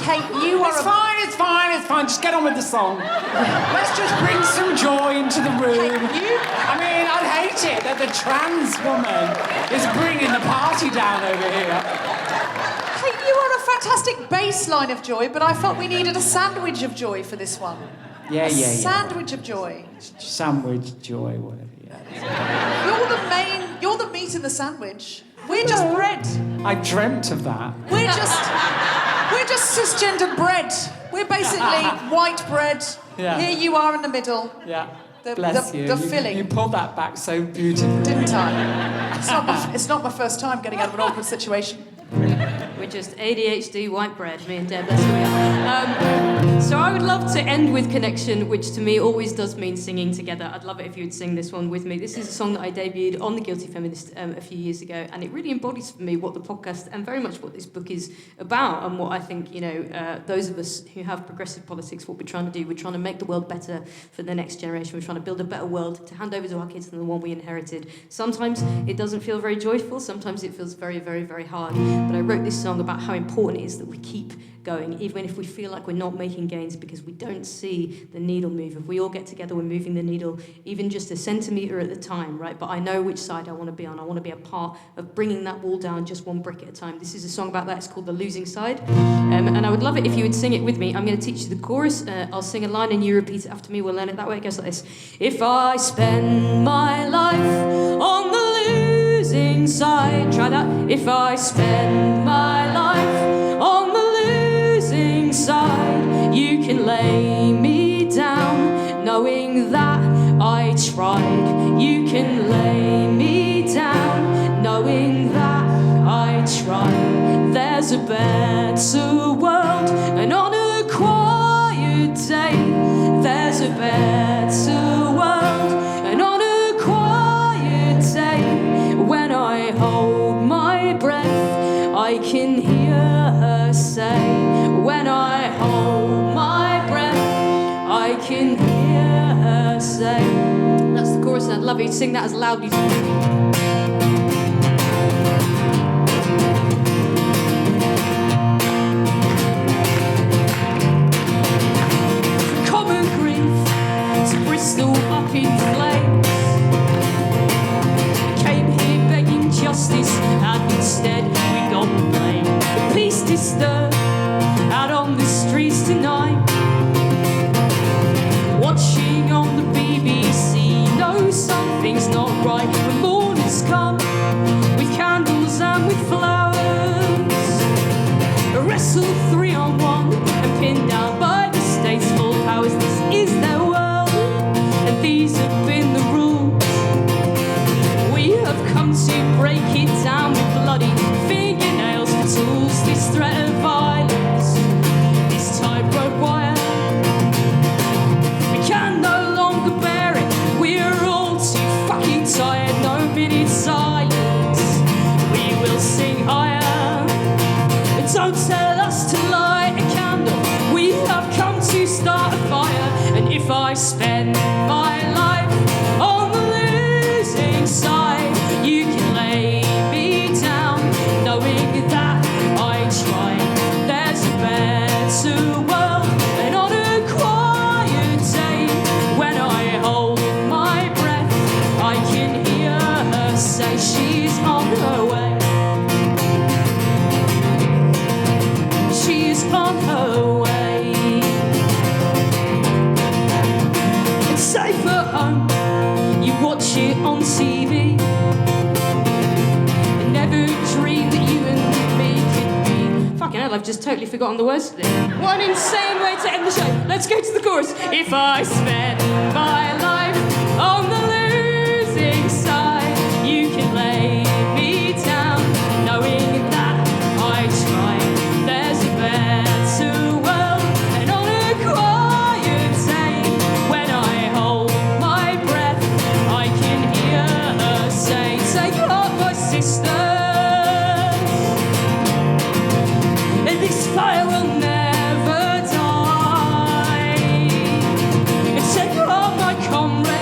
Kate, you are It's fine, it's fine, it's fine. Just get on with the song. Let's just bring some joy into the room. I mean, I'd hate it that the trans woman is bringing the party down over here. Kate, you are a fantastic baseline of joy, but I felt we needed a sandwich of joy for this one. Yeah. Sandwich of joy. Sandwich, joy, whatever, yeah. You're the meat in the sandwich. We're just bread. I dreamt of that. We're just cisgendered bread. We're basically white bread. Yeah. Here you are in the middle. Yeah. Bless you. The filling. You pulled that back so beautifully. Didn't I? It's not my first time getting out of an awkward situation. We're just ADHD white bread, me and Deb, that's who we are. So I would love to end with Connection, which to me always does mean singing together. I'd love it if you would sing this one with me. This is a song that I debuted on the Guilty Feminist a few years ago, and it really embodies for me what the podcast and very much what this book is about, and what I think, those of us who have progressive politics, what we're trying to do. We're trying to make the world better for the next generation. We're trying to build a better world to hand over to our kids than the one we inherited. Sometimes it doesn't feel very joyful, sometimes it feels very, very, very hard. But I wrote this song about how important it is that we keep going, even if we feel like we're not making gains because we don't see the needle move. If we all get together, we're moving the needle even just a centimetre at a time, right? But I know which side I want to be on. I want to be a part of bringing that wall down just one brick at a time. This is a song about that. It's called The Losing Side. And I would love it if you would sing it with me. I'm going to teach you the chorus. I'll sing a line and you repeat it after me. We'll learn it that way. It goes like this. If I spend my life on the losing side. Try that. If I spend my life on the losing side, you can lay me down, knowing that I tried. You can lay me down, knowing that I tried. There's a better world, and on a quiet day, there's a better world, and on a quiet day, when I hold my breath, I can hear her say. When I hold my breath, I can hear her say. That's the chorus, and I'd love you to sing that as loudly as you can. Common grief to Bristol up in flames. Came here begging justice, and instead we got the blame. The peace disturbed out on the streets tonight. Watching on the BBC, know something's not right. When mornings come with candles and with flowers, wrestled 3-on-1 and pinned down by the state's full powers. This is their world, and these have been the rules. We have come to break it down with bloody fingernails for tools. This threat of violence, this tightrope wire, we can no longer bear it. We're all too fucking tired. No minute silence, we will sing higher. Don't tell us to light a candle. We have come to start a fire. And if I spend my life on the losing side, you can lay me down, knowing that I tried. There's a better world, and on a quiet day, when I hold my breath, I can hear her say she's on her way. She's on her way. It's safe at home, you watch it on TV. I never dreamed that you and me could be. Fucking hell, I've just totally forgotten the words to this. What an insane way to end the show. Let's go to the chorus. If I spend my life on the losing side, you can lay me down, knowing that I tried. There's a better world, and on a quiet day, when I hold my breath, I can hear her say, take heart, my sisters, and this fire will never die. And take heart, my comrades,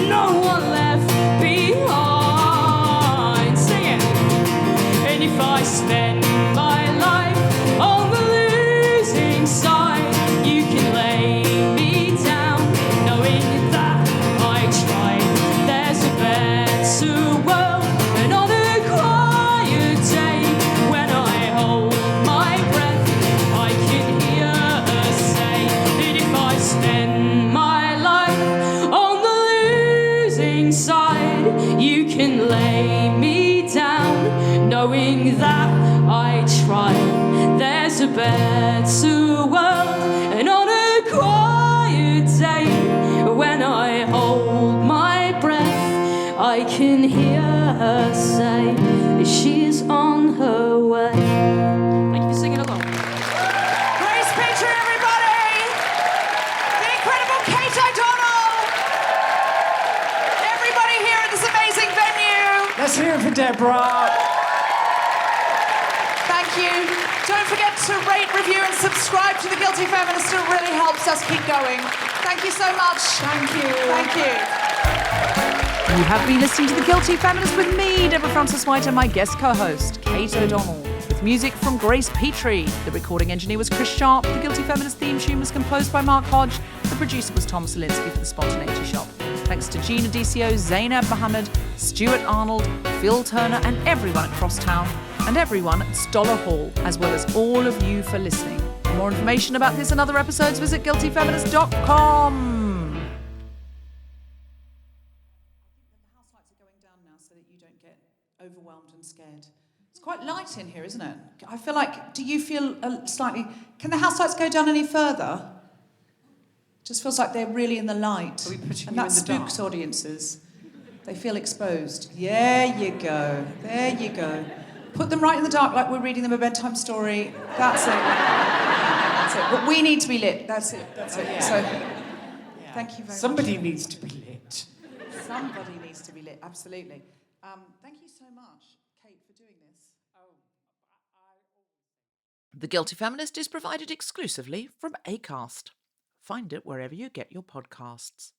no one left behind. Sing it. And if I spend I try. There's a better world, and on a quiet day, when I hold my breath, I can hear her say she's on her way. Thank you for singing along. Grace Petrie, everybody! The incredible Kate O'Donnell! Everybody here at this amazing venue! Let's hear it for Deborah. Thank you. Don't forget to rate, review and subscribe to The Guilty Feminist. It really helps us keep going. Thank you so much. Thank you. Thank you. You have been listening to The Guilty Feminist with me, Deborah Frances-White, and my guest co-host, Kate O'Donnell, with music from Grace Petrie. The recording engineer was Chris Sharp. The Guilty Feminist theme tune was composed by Mark Hodge. The producer was Tom Solinsky for The Spontaneity Shop. Thanks to Gina DCO, Zainab Mohammed, Stuart Arnold, Phil Turner, and everyone at Crosstown, and everyone at Stoller Hall, as well as all of you for listening. For more information about this and other episodes, visit guiltyfeminist.com. Overwhelmed and scared. It's quite light in here, isn't it? I feel like, do you feel slightly... Can the house lights go down any further? Just feels like they're really in the light. Are we putting and you that in the dark? spooks audiences. They feel exposed. There you go. There you go. Put them right in the dark like we're reading them a bedtime story. That's it. That's it. But we need to be lit. That's it. That's it. Yeah. So, thank you very much. Somebody needs to be lit. Somebody needs to be lit. Absolutely. Thank you so much, Kate, for doing this. The Guilty Feminist is provided exclusively from Acast. Find it wherever you get your podcasts.